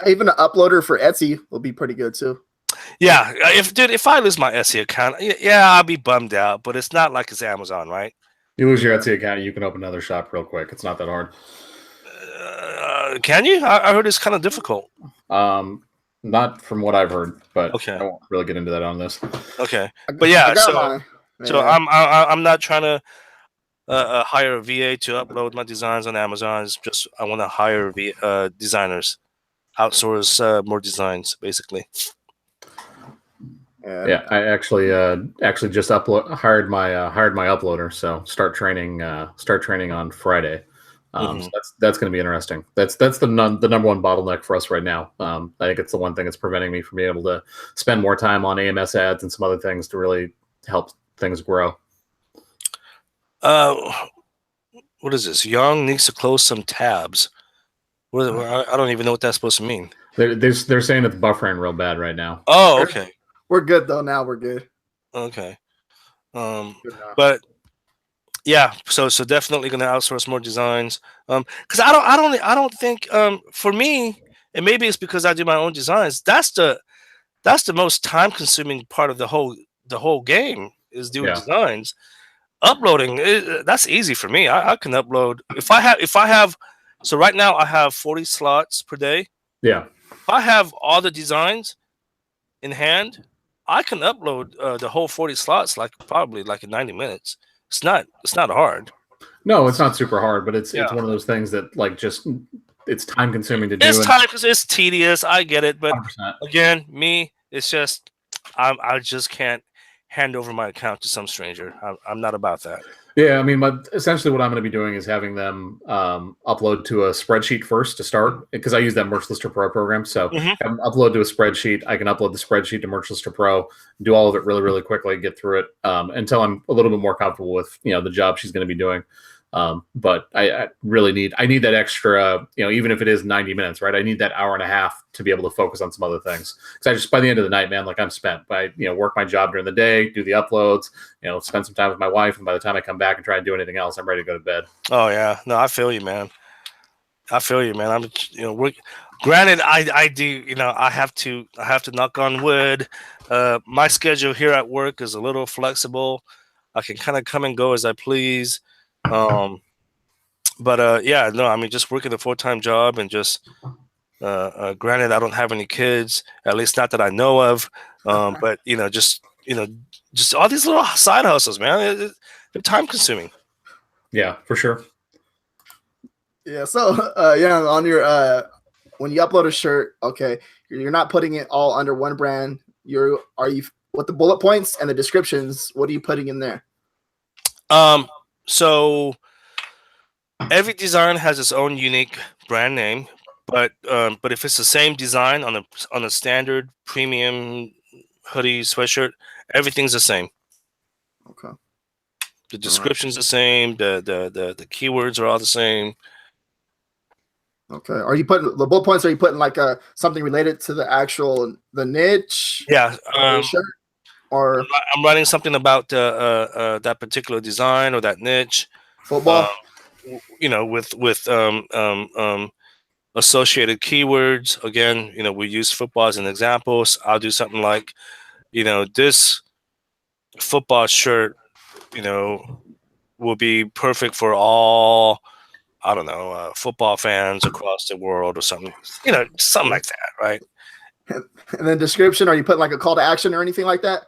Even an uploader for Etsy will be pretty good too. Yeah, if I lose my Etsy account, yeah, I'll be bummed out. But it's not like it's Amazon, right? You lose your Etsy account, you can open another shop real quick. It's not that hard. Can you? I heard it's kind of difficult. Not from what I've heard, but okay. I won't really get into that on this. Okay, but yeah, so I'm not trying to hire a VA to upload my designs on Amazon. It's just I want to hire designers, outsource more designs, basically. Yeah, I actually just hired my uploader. So start training on Friday. So that's going to be interesting. That's the number one bottleneck for us right now. I think it's the one thing that's preventing me from being able to spend more time on AMS ads and some other things to really help things grow. What is this? Yong needs to close some tabs. I don't even know what that's supposed to mean. They're saying it's buffering real bad right now. Oh, okay. We're good though. Now we're good. Okay. Good now. But yeah, so definitely gonna outsource more designs. Because I don't think for me, and maybe it's because I do my own designs. That's the most time consuming part of the whole game is doing Yeah. designs. Uploading that's easy for me. I can upload if I have. So right now I have 40 slots per day. Yeah. If I have all the designs in hand, I can upload the whole 40 slots like probably like in 90 minutes. It's not hard. No, it's not super hard, but it's Yeah. one of those things that like just it's time consuming to do. It's And time because it's tedious. I get it, but 100%. again, me, it's just I just can't hand over my account to some stranger. I'm not about that. Yeah, I mean, essentially what I'm going to be doing is having them upload to a spreadsheet first to start, because I use that Merch Lister Pro program. So Mhm. have them upload to a spreadsheet. I can upload the spreadsheet to Merch Lister Pro, do all of it really, really quickly, get through it until I'm a little bit more comfortable with the job she's going to be doing. But I really need that extra, even if it is 90 minutes, right? I need that hour and a half to be able to focus on some other things. Because I just, by the end of the night, man, like I'm spent. I work my job during the day, do the uploads, spend some time with my wife, and by the time I come back and try and do anything else, I'm ready to go to bed. Oh yeah, no, I feel you, man. I feel you, man. Granted, I do, I have to knock on wood. My schedule here at work is a little flexible. I can kind of come and go as I please. But yeah, no, I mean, just working a full-time job and just, granted, I don't have any kids, at least not that I know of. But just all these little side hustles, man. They're time consuming. Yeah, for sure. Yeah. So, yeah, on your when you upload a shirt, okay, you're not putting it all under one brand. Are you with the bullet points and the descriptions? What are you putting in there? So every design has its own unique brand name, but if it's the same design on a standard premium hoodie sweatshirt, everything's the same. Okay. The description's the same. The keywords are all the same. Okay. Are you putting the bullet points? Are you putting like something related to the niche? Yeah. Of the shirt? Or I'm writing something about that particular design or that niche. football? With associated keywords. Again, we use football as an example. So I'll do something like, this football shirt, will be perfect for all, I don't know, football fans across the world or something, something like that, right? And then description, are you putting like a call to action or anything like that?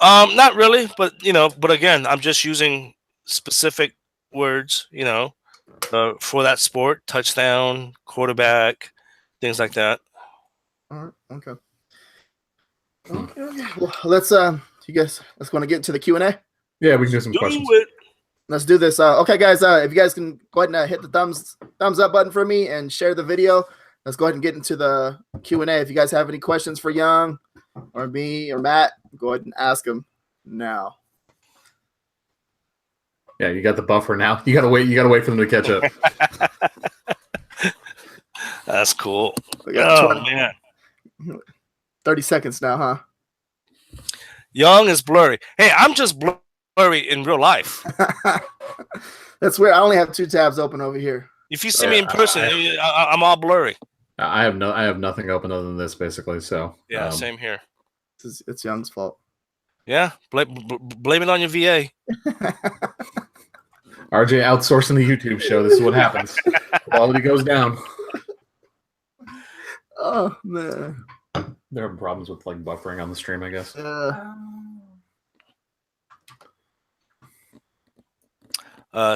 Not really, but but again, I'm just using specific words, for that sport, touchdown, quarterback, things like that. All right. Okay. Okay. Well, let's go to get into the Q&A. Yeah, we can do some questions. Let's do this. Okay, guys, if you guys can go ahead and hit the thumbs up button for me and share the video. Let's go ahead and get into the Q&A. If you guys have any questions for Young or me or Matt, go ahead and ask them now. Yeah, you got the buffer now. You gotta wait for them to catch up. That's cool. We got man, 30 seconds now, huh? Young is blurry. Hey, I'm just blurry in real life. That's weird. I only have 2 tabs open over here. If you see me in person, I'm all blurry. I have nothing open other than this, basically. So yeah, same here. It's Young's fault. Yeah, blame it on your VA. RJ outsourcing the YouTube show. This is what happens. Quality goes down. Oh man, they're having problems with like buffering on the stream, I guess.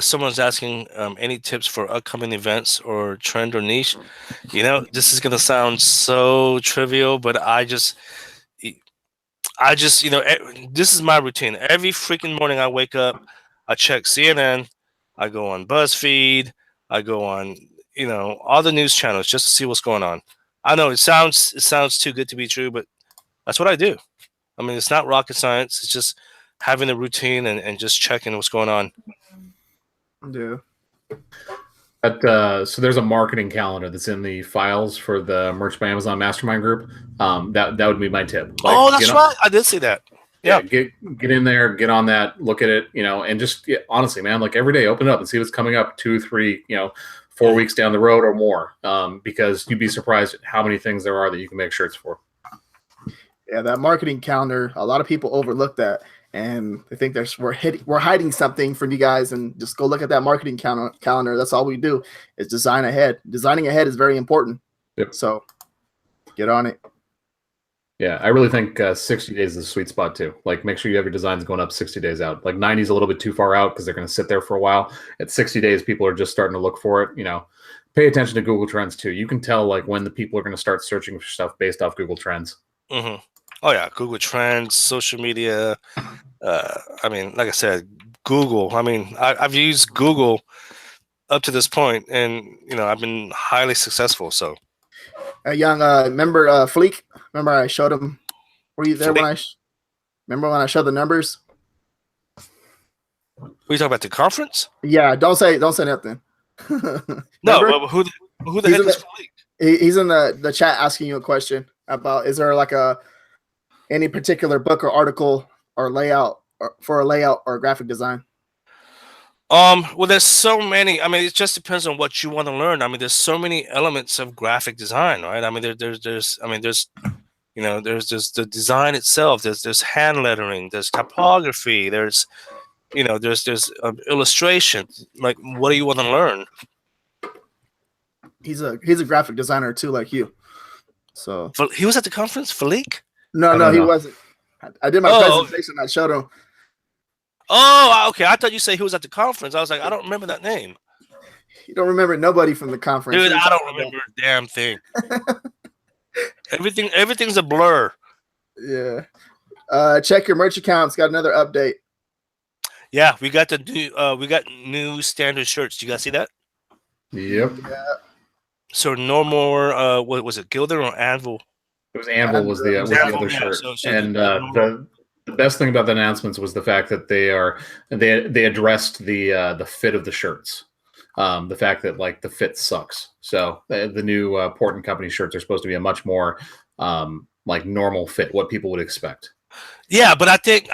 Someone's asking any tips for upcoming events or trend or niche. This is gonna sound so trivial, but I just this is my routine. Every freaking morning I wake up, I check CNN, I go on BuzzFeed, I go on all the news channels just to see what's going on. I know it sounds too good to be true, but that's what I do. I mean, it's not rocket science. It's just having a routine and just checking what's going on. Yeah. So there's a marketing calendar that's in the files for the Merch by Amazon Mastermind group. That would be my tip. Oh, that's right. I did see that. Yeah. Get in there, get on that, look at it, and just honestly, man, like every day, open it up and see what's coming up 2, 3, 4 weeks down the road or more. Because you'd be surprised at how many things there are that you can make shirts for. Yeah, that marketing calendar, a lot of people overlook that. And I think we're hiding something from you guys, and just go look at that marketing calendar. That's all we do is design ahead. Designing ahead is very important. Yep. So get on it. Yeah, I really think 60 days is a sweet spot too. Like, make sure you have your designs going up 60 days out. Like 90 is a little bit too far out because they're going to sit there for a while. At 60 days, people are just starting to look for it. Pay attention to Google Trends too. You can tell like when the people are going to start searching for stuff based off Google Trends. Mm-hmm. Oh yeah, Google Trends, social media. I mean, like I said, Google. I mean, I've used Google up to this point, and I've been highly successful. So, Young, remember Fleek? Remember I showed him? Were you there when remember when I showed the numbers? Were you talking about the conference? Yeah, don't say nothing. No, but who the heck is Fleek? He's in the chat asking you a question about, is there like any particular book or article or layout for a layout or graphic design? Well, there's so many. I mean, it just depends on what you want to learn. I mean, there's so many elements of graphic design, right? I mean, there's the design itself. There's hand lettering. There's typography. There's illustration. Like, what do you want to learn? He's a graphic designer too, like you. So he was at the conference, Fleek? No, he wasn't. I did my presentation. I showed him. Oh, okay. I thought you said he was at the conference. I was like, I don't remember that name. You don't remember nobody from the conference. Dude, I don't remember a damn thing. Everything's a blur. Yeah. Check your merch accounts. Got another update. Yeah, we got new standard shirts. Do you guys see that? Yep. Yeah. So no more. What was it? Gilded or Anvil? It was Anvil. Was the other shirt. And the best thing about the announcements was the fact that they addressed the fit of the shirts. The fact that like the fit sucks. So the new Port and Company shirts are supposed to be a much more like normal fit, what people would expect. Yeah, but I think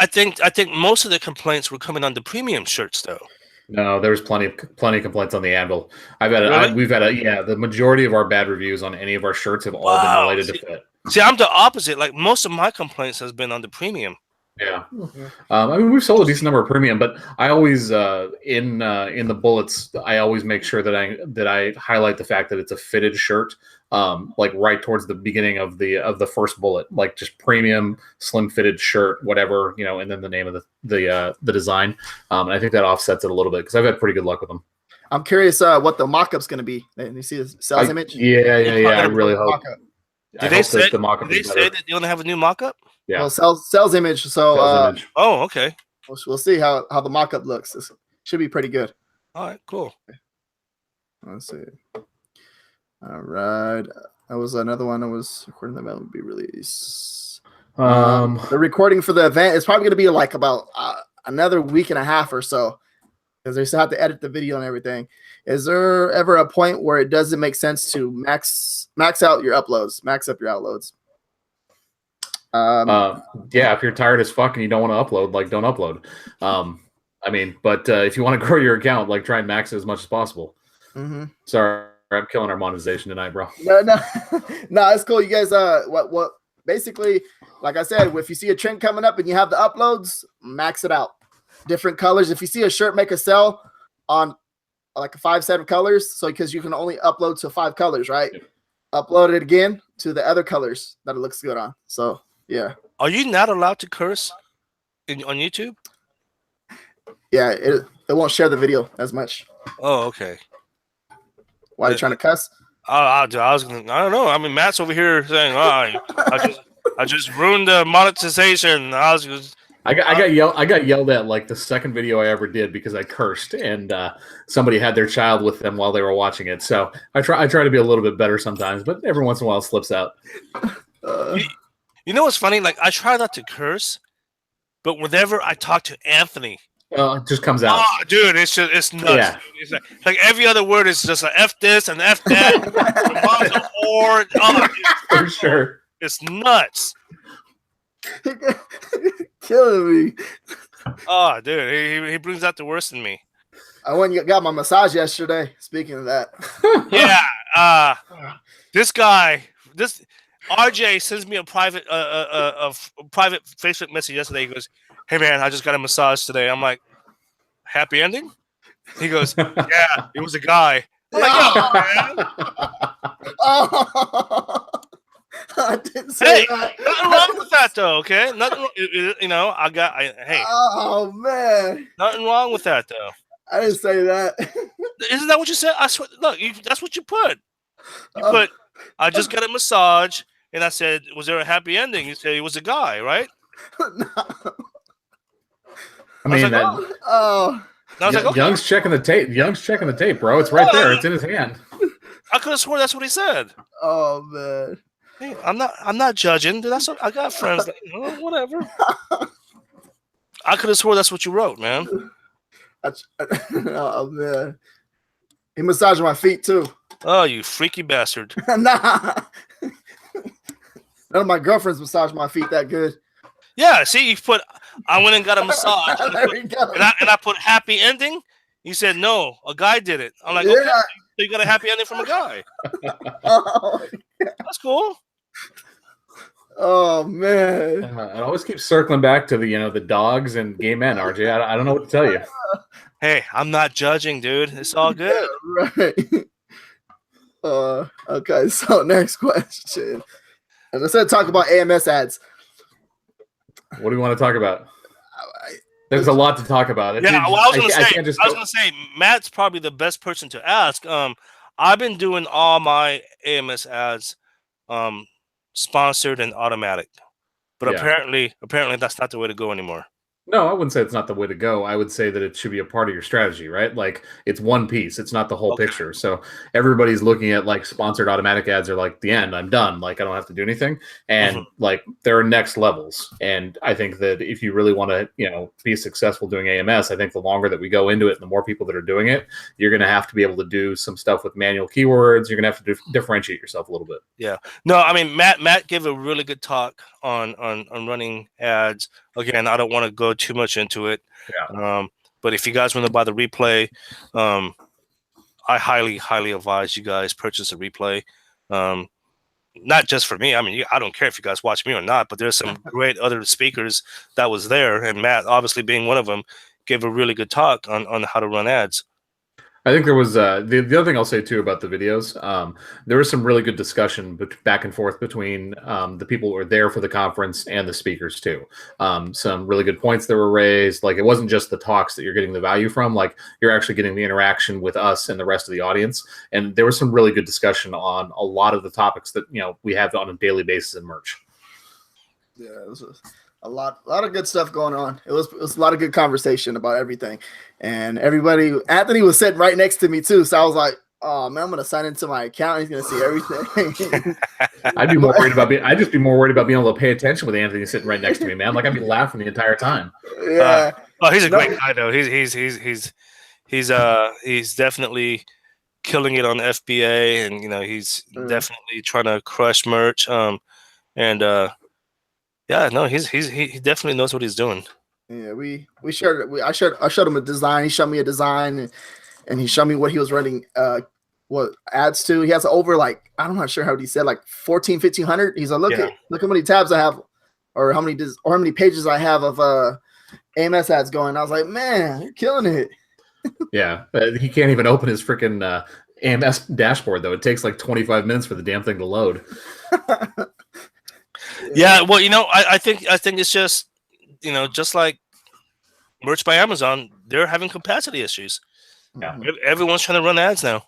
most of the complaints were coming on the premium shirts though. No, there's plenty of complaints on the Anvil. The majority of our bad reviews on any of our shirts have all been related to fit. See, I'm the opposite. Like, most of my complaints has been on the premium. Yeah. I mean, we've sold a decent number of premium, but I always in the bullets, I always make sure that I highlight the fact that it's a fitted shirt, like right towards the beginning of the first bullet, like just premium slim fitted shirt, whatever, and then the name of the design. And I think that offsets it a little bit because I've had pretty good luck with them. I'm curious what the mock-up's going to be. You see the sales image? Yeah. I really hope. Did they say that they're going to have a new mock-up? Yeah. Well, sales image. So, image. Oh, okay. We'll see how the mock-up looks. It should be pretty good. All right, cool. Let's see. All right. That was another one. I was recording that would be released. The recording for the event is probably going to be like about another week and a half or so, because they still have to edit the video and everything. Is there ever a point where it doesn't make sense to max out your uploads, max up your outloads? Yeah, if you're tired as fuck and you don't want to upload, like, don't upload. I mean, but if you want to grow your account, like, try and max it as much as possible. Mm-hmm. Sorry, I'm killing our monetization tonight, bro. No, it's cool. You guys, what basically, like I said, if you see a trend coming up and you have the uploads, max it out. Different colors. If you see a shirt make a sell on like a 5 set of colors, so because you can only upload to 5 colors, right? Yep. Upload it again to the other colors that it looks good on. So yeah. Are you not allowed to curse on YouTube? Yeah, it won't share the video as much. Oh, okay. Why are you trying to cuss? I don't know. I mean, Matt's over here saying, I just ruined the monetization. I got yelled at like the second video I ever did because I cursed, and somebody had their child with them while they were watching it. So I try to be a little bit better sometimes, but every once in a while it slips out. You know what's funny? Like, I try not to curse, but whenever I talk to Anthony It just comes out. Oh, dude, it's nuts. Yeah. It's like every other word is just a F this and F that. Your mom's a whore. Oh, For sure. it's nuts. Killing me. Oh, dude, he brings out the worst in me. I went and got my massage yesterday. Speaking of that. Yeah. This RJ sends me a private private Facebook message yesterday. He goes, "Hey man, I just got a massage today." I'm like, "Happy ending?" He goes, "Yeah, it was a guy." I'm like, "Oh man." Oh, I didn't say that. Nothing wrong with that though. Okay, nothing. Hey. Oh man, Nothing wrong with that though. I didn't say that. Isn't that what you said? I swear. Look, that's what you put. You put. I just got a massage, and I said, "Was there a happy ending?" You said it was a guy, right? No. I mean, oh. I was like, okay. Young's checking the tape. Young's checking the tape, bro. It's right there. It's in his hand. I could have sworn that's what he said. Oh man. Hey, I'm not judging. That's what, I got friends. That, whatever. I could have swore that's what you wrote, man. Oh man. He massaged my feet too. Oh, you freaky bastard. Nah. None of my girlfriends massaged my feet that good. Yeah, see, you put. I went and got a massage. There we go. And I put happy ending. You said no, a guy did it. I'm like, okay, so you got a happy ending from a guy. Oh, that's cool. Oh man. It always keeps circling back to the dogs and gay men, RJ. I don't know what to tell you. Hey, I'm not judging, dude. It's all good. Yeah, right. Okay, so next question. As I said, talk about AMS ads. What do you want to talk about? There's a lot to talk about. Yeah, well, I was gonna say, Matt's probably the best person to ask. I've been doing all my AMS ads, sponsored and automatic, but apparently that's not the way to go anymore. No, I wouldn't say it's not the way to go. I would say that it should be a part of your strategy, right? Like it's one piece. It's not the whole picture. So everybody's looking at like sponsored automatic ads are like the end. I'm done. Like I don't have to do anything. And like there are next levels. And I think that if you really want to, be successful doing AMS, I think the longer that we go into it and the more people that are doing it, you're going to have to be able to do some stuff with manual keywords. You're going to have to differentiate yourself a little bit. Yeah. No, I mean, Matt gave a really good talk on running ads. Again, I don't want to go too much into it. Yeah. But if you guys want to buy the replay, I highly advise you guys purchase a replay. Not just for me. I mean, I don't care if you guys watch me or not, but there's some great other speakers that was there. And Matt, obviously being one of them, gave a really good talk on how to run ads. I think there was the other thing I'll say too about the videos. There was some really good discussion back and forth between the people who were there for the conference and the speakers too. Some really good points that were raised. Like it wasn't just the talks that you're getting the value from. Like you're actually getting the interaction with us and the rest of the audience. And there was some really good discussion on a lot of the topics that we have on a daily basis in merch. Yeah, it was a lot of good stuff going on. It was a lot of good conversation about everything, and Anthony was sitting right next to me too. So I was like, "Oh man, I'm gonna sign into my account. He's gonna see everything." I'd be more worried about being able to pay attention with Anthony sitting right next to me, man. Like I'd be laughing the entire time. Yeah. He's a great guy though. He's definitely killing it on FBA, and he's definitely trying to crush merch. Yeah, no, he definitely knows what he's doing. Yeah, I showed him a design. He showed me a design, and he showed me what he was running. What ads to? He has over I'm not sure how he said 1,500. He's like, look how many tabs I have, or how many pages I have of AMS ads going. I was like, man, you're killing it. Yeah, he can't even open his freaking AMS dashboard though. It takes 25 minutes for the damn thing to load. Yeah, well, I think it's just, just like merch by Amazon, they're having capacity issues. Yeah, everyone's trying to run ads now.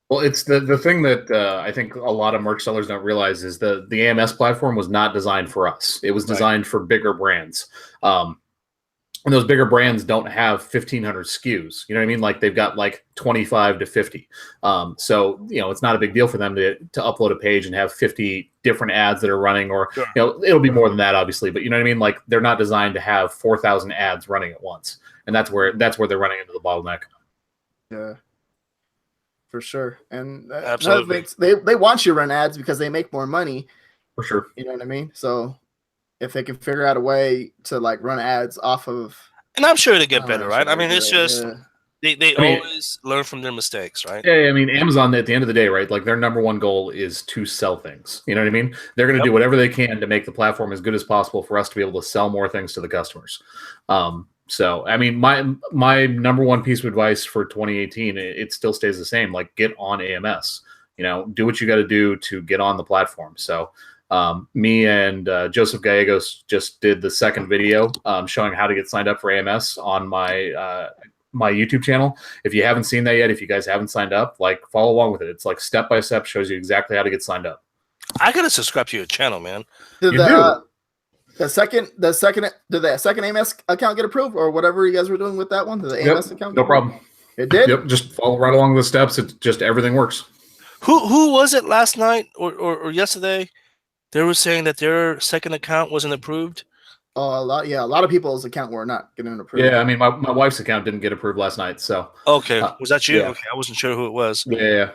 Well, it's the thing that I think a lot of merch sellers don't realize is the AMS platform was not designed for us. It was designed for bigger brands. And those bigger brands don't have 1,500 SKUs. You know what I mean? Like they've got like 25 to 50. So, it's not a big deal for them to upload a page and have 50 different ads that are running, or, Sure. It'll be more than that, obviously. But you know what I mean? Like they're not designed to have 4,000 ads running at once. And that's where they're running into the bottleneck. Yeah, for sure. And Absolutely. they want you to run ads because they make more money. For sure. You know what I mean? So if they can figure out a way to like run ads off of, And I'm sure they get better, right? I mean, it's just yeah. they always learn from their mistakes, right? Yeah, I mean, Amazon at the end of the day, right? Like their number one goal is to sell things. You know what I mean? They're going to do whatever they can to make the platform as good as possible for us to be able to sell more things to the customers. So, I mean, my number one piece of advice for 2018, it still stays the same. Like, get on AMS. Do what you got to do to get on the platform. So, me and Joseph Gallegos just did the second video showing how to get signed up for AMS on my my YouTube channel. If you haven't seen that yet, if you guys haven't signed up, like follow along with it. It's like step by step, shows you exactly how to get signed up. I gotta subscribe to your channel, man. Did the second AMS account get approved, or whatever you guys were doing with that one? Did the AMS account? No problem. It did. Yep, just follow right along the steps. It's just everything works. Who was it last night or yesterday? They were saying that their second account wasn't approved. A lot of people's account were not getting approved. Yeah, I mean, my wife's account didn't get approved last night. So okay, was that you? Yeah. Okay, I wasn't sure who it was. Yeah.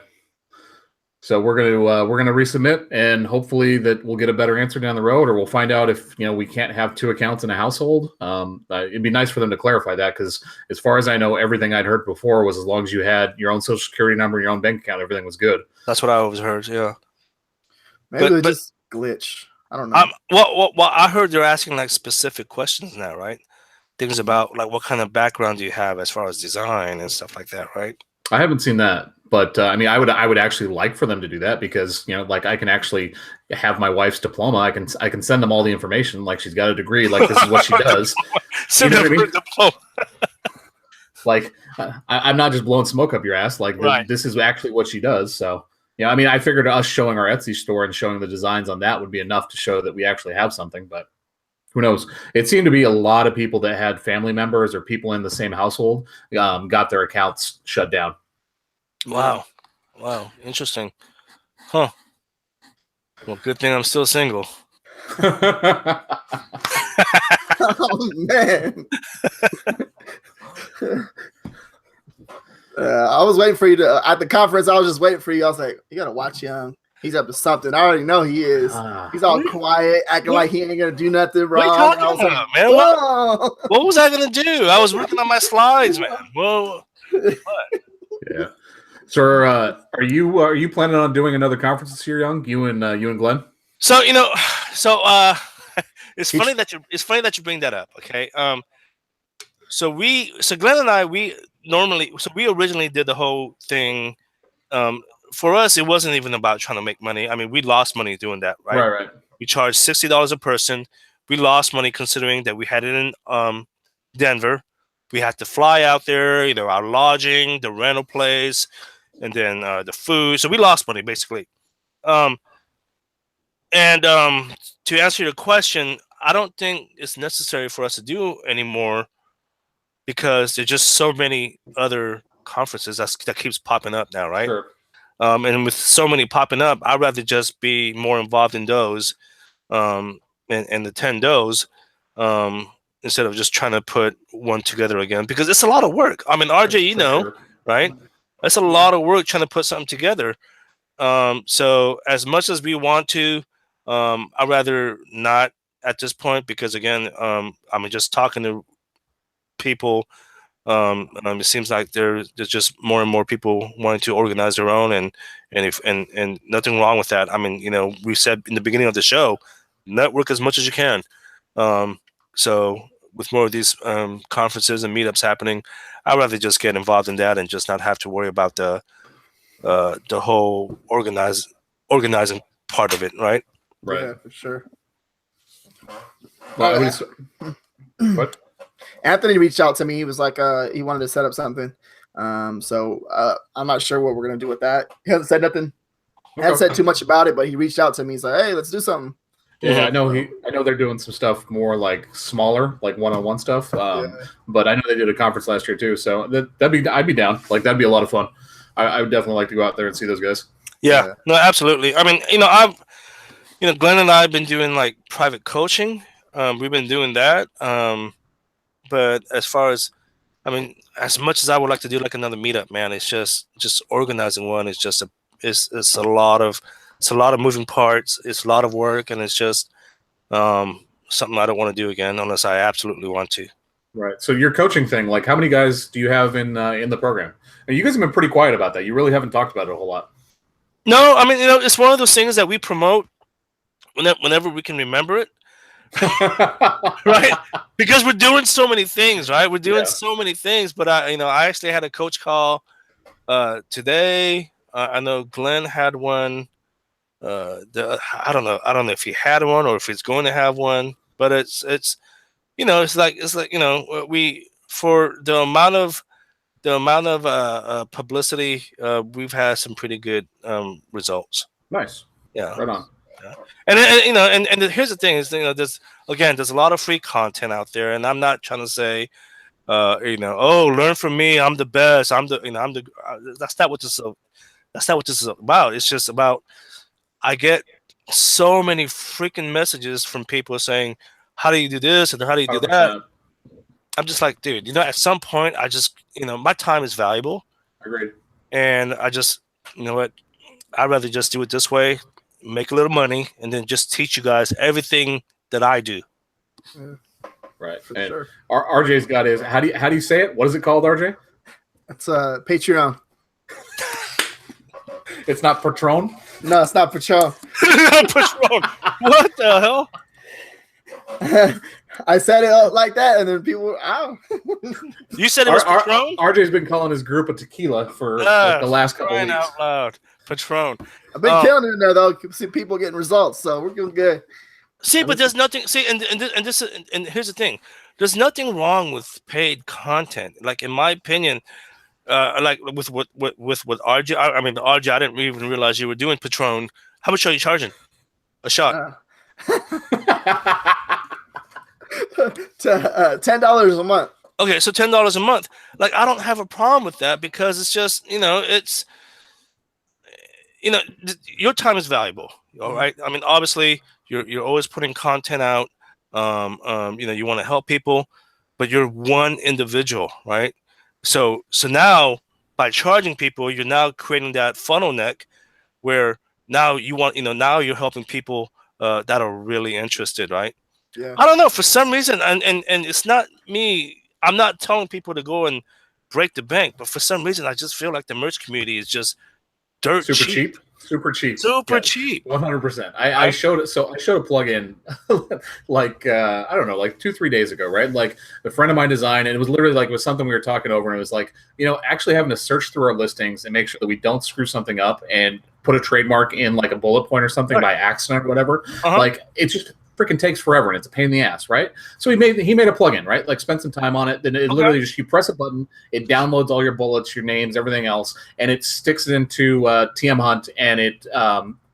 So we're gonna resubmit, and hopefully that we'll get a better answer down the road, or we'll find out if we can't have 2 accounts in a household. It'd be nice for them to clarify that, because as far as I know, everything I'd heard before was as long as you had your own social security number, your own bank account, everything was good. That's what I always heard. Yeah. Maybe it just glitch. I don't know. Well, I heard they're asking like specific questions now, right? Things about like what kind of background do you have as far as design and stuff like that, right? I haven't seen that, but I mean, I would actually like for them to do that, because like I can actually have my wife's diploma. I can send them all the information. Like, she's got a degree. Like, this is what she does. Send her diploma. Like, I'm not just blowing smoke up your ass. Like, right. This is actually what she does. So. Yeah, I mean, I figured us showing our Etsy store and showing the designs on that would be enough to show that we actually have something, but who knows? It seemed to be a lot of people that had family members or people in the same household got their accounts shut down. Wow. Interesting. Huh. Well, good thing I'm still single. Oh, man. I was waiting for you to at the conference. I was just waiting for you. I was like, you gotta watch Young. He's up to something. I already know he is. He's all quiet, acting like he ain't gonna do nothing wrong. What are you talking about, man? What was I gonna do? I was working on my slides, man. Whoa. What? Yeah. So, are you planning on doing another conference this year, Young? You and Glenn? So it's funny that you bring that up. Okay. So Glenn and I, we originally did the whole thing. For us, it wasn't even about trying to make money. I mean, we lost money doing that, right? Right. We charged $60 a person. We lost money considering that we had it in Denver. We had to fly out there, our lodging, the rental place, and then the food. So we lost money basically. To answer your question, I don't think it's necessary for us to do anymore, because there's just so many other conferences that keeps popping up now, right? Sure. And with so many popping up, I'd rather just be more involved in those and attend those instead of just trying to put one together again, because it's a lot of work. I mean, RJ, Sure. right? That's a lot of work trying to put something together. So as much as we want to, I'd rather not at this point, because again, just talking to people, it seems like there's just more and more people wanting to organize their own, and nothing wrong with that. I mean, we said in the beginning of the show, network as much as you can. So with more of these conferences and meetups happening, I'd rather just get involved in that and just not have to worry about the whole organizing part of it, right? Right. Yeah, for sure. Well, what? Anthony reached out to me. He was like, he wanted to set up something. So I'm not sure what we're gonna do with that. He hasn't said nothing. He hasn't said too much about it, but he reached out to me. He's like, hey, let's do something. Yeah, I know they're doing some stuff more like smaller, like one-on-one stuff. But I know they did a conference last year too, so I'd be down. Like that'd be a lot of fun. I would definitely like to go out there and see those guys. Yeah, no, absolutely. I mean, Glenn and I have been doing like private coaching. We've been doing that. But as far as, I mean, as much as I would like to do like another meetup, man, it's just organizing one. It's a lot of moving parts. It's a lot of work, and it's just something I don't want to do again unless I absolutely want to. Right. So your coaching thing, like how many guys do you have in the program? And you guys have been pretty quiet about that. You really haven't talked about it a whole lot. No, I mean, it's one of those things that we promote whenever we can remember it. Right, because we're doing so many things, right? We're doing so many things, but I actually had a coach call today. I know Glenn had one. I don't know if he had one or if he's going to have one, but it's like we, for the amount of publicity, we've had some pretty good results. Nice. Yeah. Right on. Yeah. And here's the thing is, there's a lot of free content out there, and I'm not trying to say, learn from me, I'm the best, that's not what this is about. It's just about, I get so many freaking messages from people saying, how do you do this and how do you do 100%. that? I'm just like, dude, at some point I just, my time is valuable. Agreed. And I just, what, I'd rather just do it this way, make a little money, and then just teach you guys everything that I do. Yeah. Right. For and sure. RJ's got his, how do you say it? What is it called, RJ? It's Patreon. It's not Patron? No, it's not Patron. Patron. What the hell? I said it like that, and then people, You said it was Patron? RJ's been calling his group a tequila for like the last couple of weeks. Out loud. Patron. I've been killing it in there, though. See people getting results, so we're doing good. See, but there's nothing. See, and here's the thing: there's nothing wrong with paid content. Like, in my opinion, like with RJ. I mean, RJ, I didn't even realize you were doing Patron. How much are you charging a shot? $10 a month. Okay, so $10 a month. Like, I don't have a problem with that because it's just, it's, your time is valuable. All right. I mean, obviously, you're always putting content out. You want to help people, but you're one individual, right? So now by charging people, you're now creating that funnel neck where now now you're helping people that are really interested, right? Yeah. I don't know, for some reason, and it's not me. I'm not telling people to go and break the bank, but for some reason, I just feel like the merch community is just super cheap. Super cheap. 100%. I showed it. So I showed a plugin like I don't know, like 2-3 days ago, right? Like a friend of mine designed, and it was literally like, it was something we were talking over, and it was like, actually having to search through our listings and make sure that we don't screw something up and put a trademark in like a bullet point or something by accident or whatever. Like, it's just freaking takes forever, and it's a pain in the ass, right? So he made a plugin, right? Like, spent some time on it. Then it literally just, you press a button, it downloads all your bullets, your names, everything else, and it sticks it into TM Hunt, and it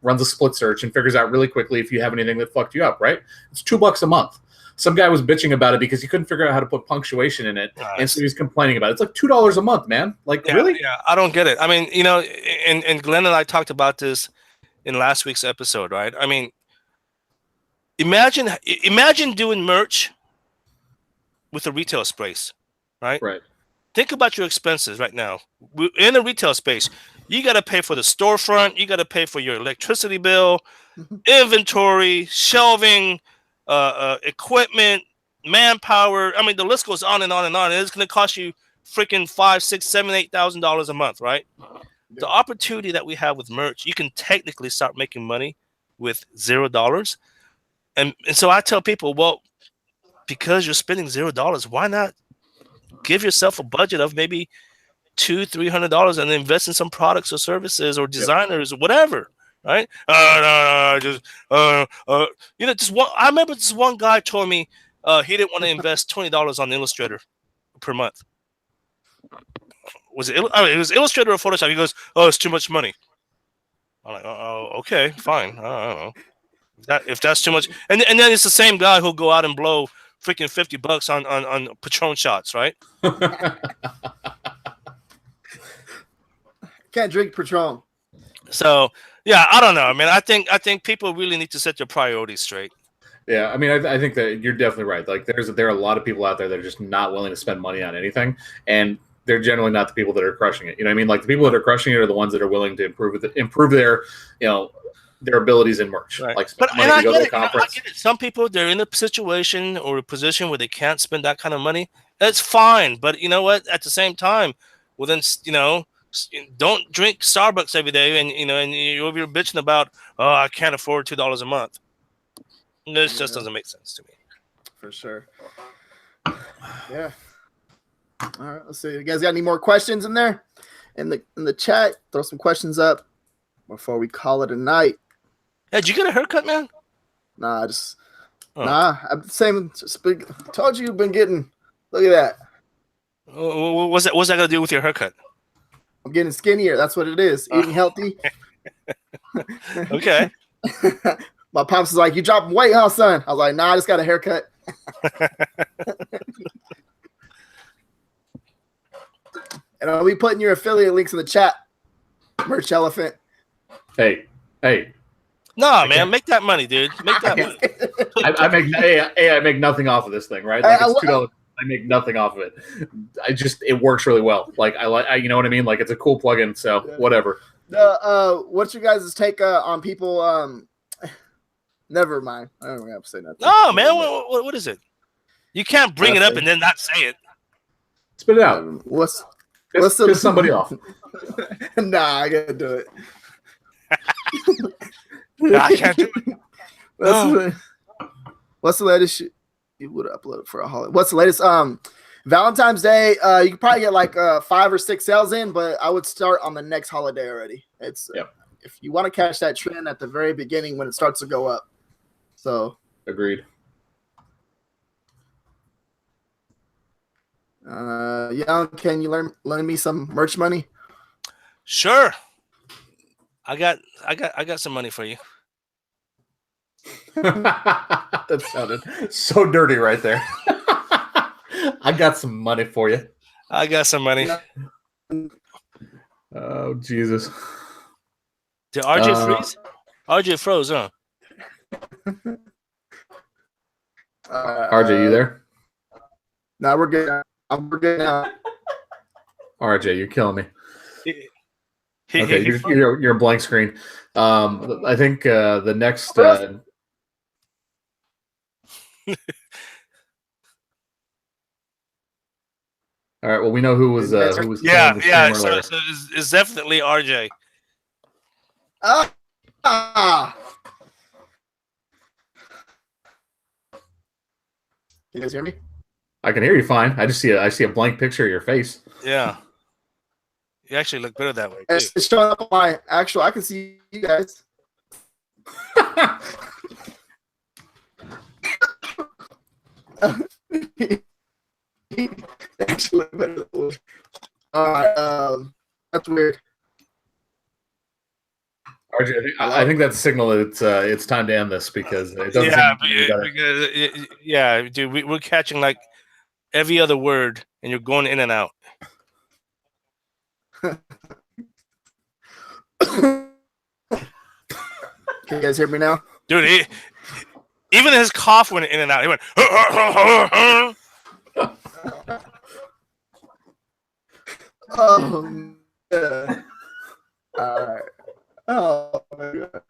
runs a split search and figures out really quickly if you have anything that fucked you up, right? It's $2 a month. Some guy was bitching about it because he couldn't figure out how to put punctuation in it, and so he was complaining about it. It's like $2 a month, man. Like, really? Yeah, I don't get it. I mean, and Glenn and I talked about this in last week's episode, right? I mean, Imagine doing merch with a retail space, right? Right. Think about your expenses right now. In a retail space, you got to pay for the storefront. You got to pay for your electricity bill, inventory, shelving, equipment, manpower. I mean, the list goes on and on and on. And it's going to cost you freaking $5,000, $6,000, $7,000, $8,000 a month, right? Yeah. The opportunity that we have with merch, you can technically start making money with $0. And so I tell people, well, because you're spending $0, why not give yourself a budget of maybe $200-$300 and invest in some products or services or designers or whatever, right? Just one. I remember this one guy told me he didn't want to invest $20 on Illustrator per month. It was Illustrator or Photoshop? He goes, "Oh, it's too much money." I'm like, "Oh, okay, fine. I don't know." If that's too much, and then it's the same guy who'll go out and blow freaking $50 on Patron shots, right? Can't drink Patron. So yeah, I don't know. I mean, I think people really need to set their priorities straight. Yeah, I mean, I think that you're definitely right. Like, there are a lot of people out there that are just not willing to spend money on anything, and they're generally not the people that are crushing it. You know what I mean? Like, the people that are crushing it are the ones that are willing to improve their, their abilities in merch. Right. Like, But spend money to go to the I conference. get it. Some people, they're in a situation or a position where they can't spend that kind of money. That's fine. But you know what? At the same time, well, then don't drink Starbucks every day, and you're bitching about, oh, I can't afford $2 a month. This just doesn't make sense to me. For sure. Yeah. All right. Let's see. You guys got any more questions in there? In the chat, throw some questions up before we call it a night. Hey, did you get a haircut, man? Nah, I'm the same. Told you you've been getting. Look at that. What's that got to do with your haircut? I'm getting skinnier. That's what it is. Eating healthy. Okay. My pops is like, "You dropping weight, huh, son?" I was like, "Nah, I just got a haircut." And I'll be putting your affiliate links in the chat. Merch Elephant. Hey. Nah, man, make that money, dude. Make that money. I make nothing off of this thing, right? Like, it's $2. I make nothing off of it. It works really well. Like, you know what I mean? Like, it's a cool plugin. So whatever. What's your guys' take on people? Never mind. I don't have to say nothing. No, man. What is it? You can't bring it up and then not say it. Spit it out. What's piss somebody off? Nah, I gotta do it. I can't do it. What's the latest? You would upload it for a holiday. What's the latest? Valentine's Day. You could probably get like 5 or 6 sales in, but I would start on the next holiday already. It's if you want to catch that trend at the very beginning when it starts to go up. So agreed. Yong, can you lend me some merch money? Sure. I got some money for you. That sounded so dirty right there. I got some money for you. I got some money. Oh, Jesus. Did RJ freeze? RJ froze, huh? RJ, you there? No, we're good. We're good now. RJ, you're killing me. Okay, you're a blank screen. I think the next. All right. Well, we know who was. Yeah. So it's definitely RJ. You guys hear me? I can hear you fine. I see a blank picture of your face. Yeah. You actually look better that way, too. It's showing up on my actual. I can see you guys. Actually, all right. That's weird. RJ, I think that's a signal that it's time to end this because it doesn't. Yeah, dude, we're catching like every other word, and you're going in and out. Can you guys hear me now? Dude, even his cough went in and out. He went. Oh, yeah. All right. Oh, my God.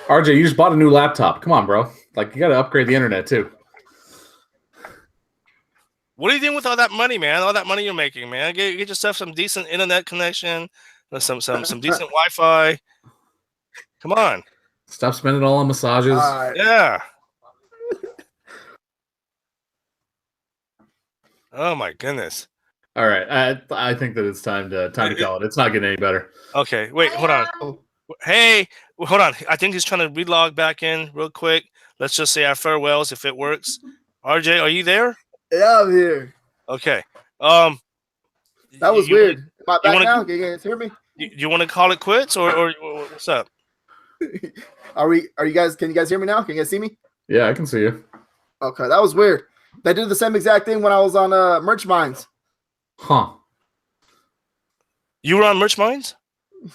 RJ, you just bought a new laptop. Come on, bro. Like, you got to upgrade the internet, too. What are you doing with all that money, man? All that money you're making, man. Get yourself some decent internet connection, some decent Wi-Fi. Come on. Stop spending it all on massages. Yeah. Oh my goodness. All right, I think that it's time to call it. It's not getting any better. Okay, wait, hold on. Hey, hold on. I think he's trying to relog back in real quick. Let's just say our farewells if it works. RJ, are you there? Yeah, I'm here. Okay. That was weird. Am I back now? Can you guys hear me? You want to call it quits or what's up? Are you guys? Can you guys hear me now? Can you guys see me? Yeah, I can see you. Okay, that was weird. They did the same exact thing when I was on Merch Minds. Huh. You were on Merch Minds?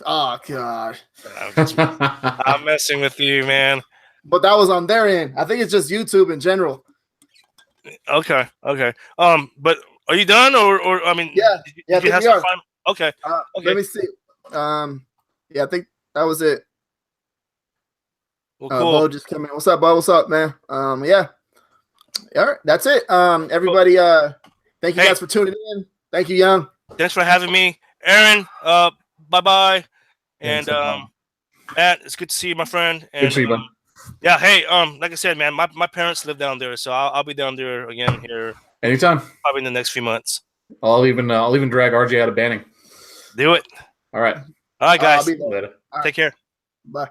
Oh god. I'm messing with you, man. But that was on their end. I think it's just YouTube in general. Okay. But are you done, or I mean, Yeah. did you have some fun? Okay. Let me see. Yeah, I think that was it. Well, cool. Bo just came in. What's up, Bo? What's up, man? Yeah. All right, that's it. Everybody, thank you guys for tuning in. Thank you, Young. Thanks for having me, Aaron. Bye. And Matt, it's good to see you, my friend. And, good to see you, bud. Yeah, hey, like I said, man, my parents live down there, so I'll be down there again here anytime. Probably in the next few months. I'll even drag RJ out of Banning. Do it. All right. All right, guys. Later. All right. Take care. Bye.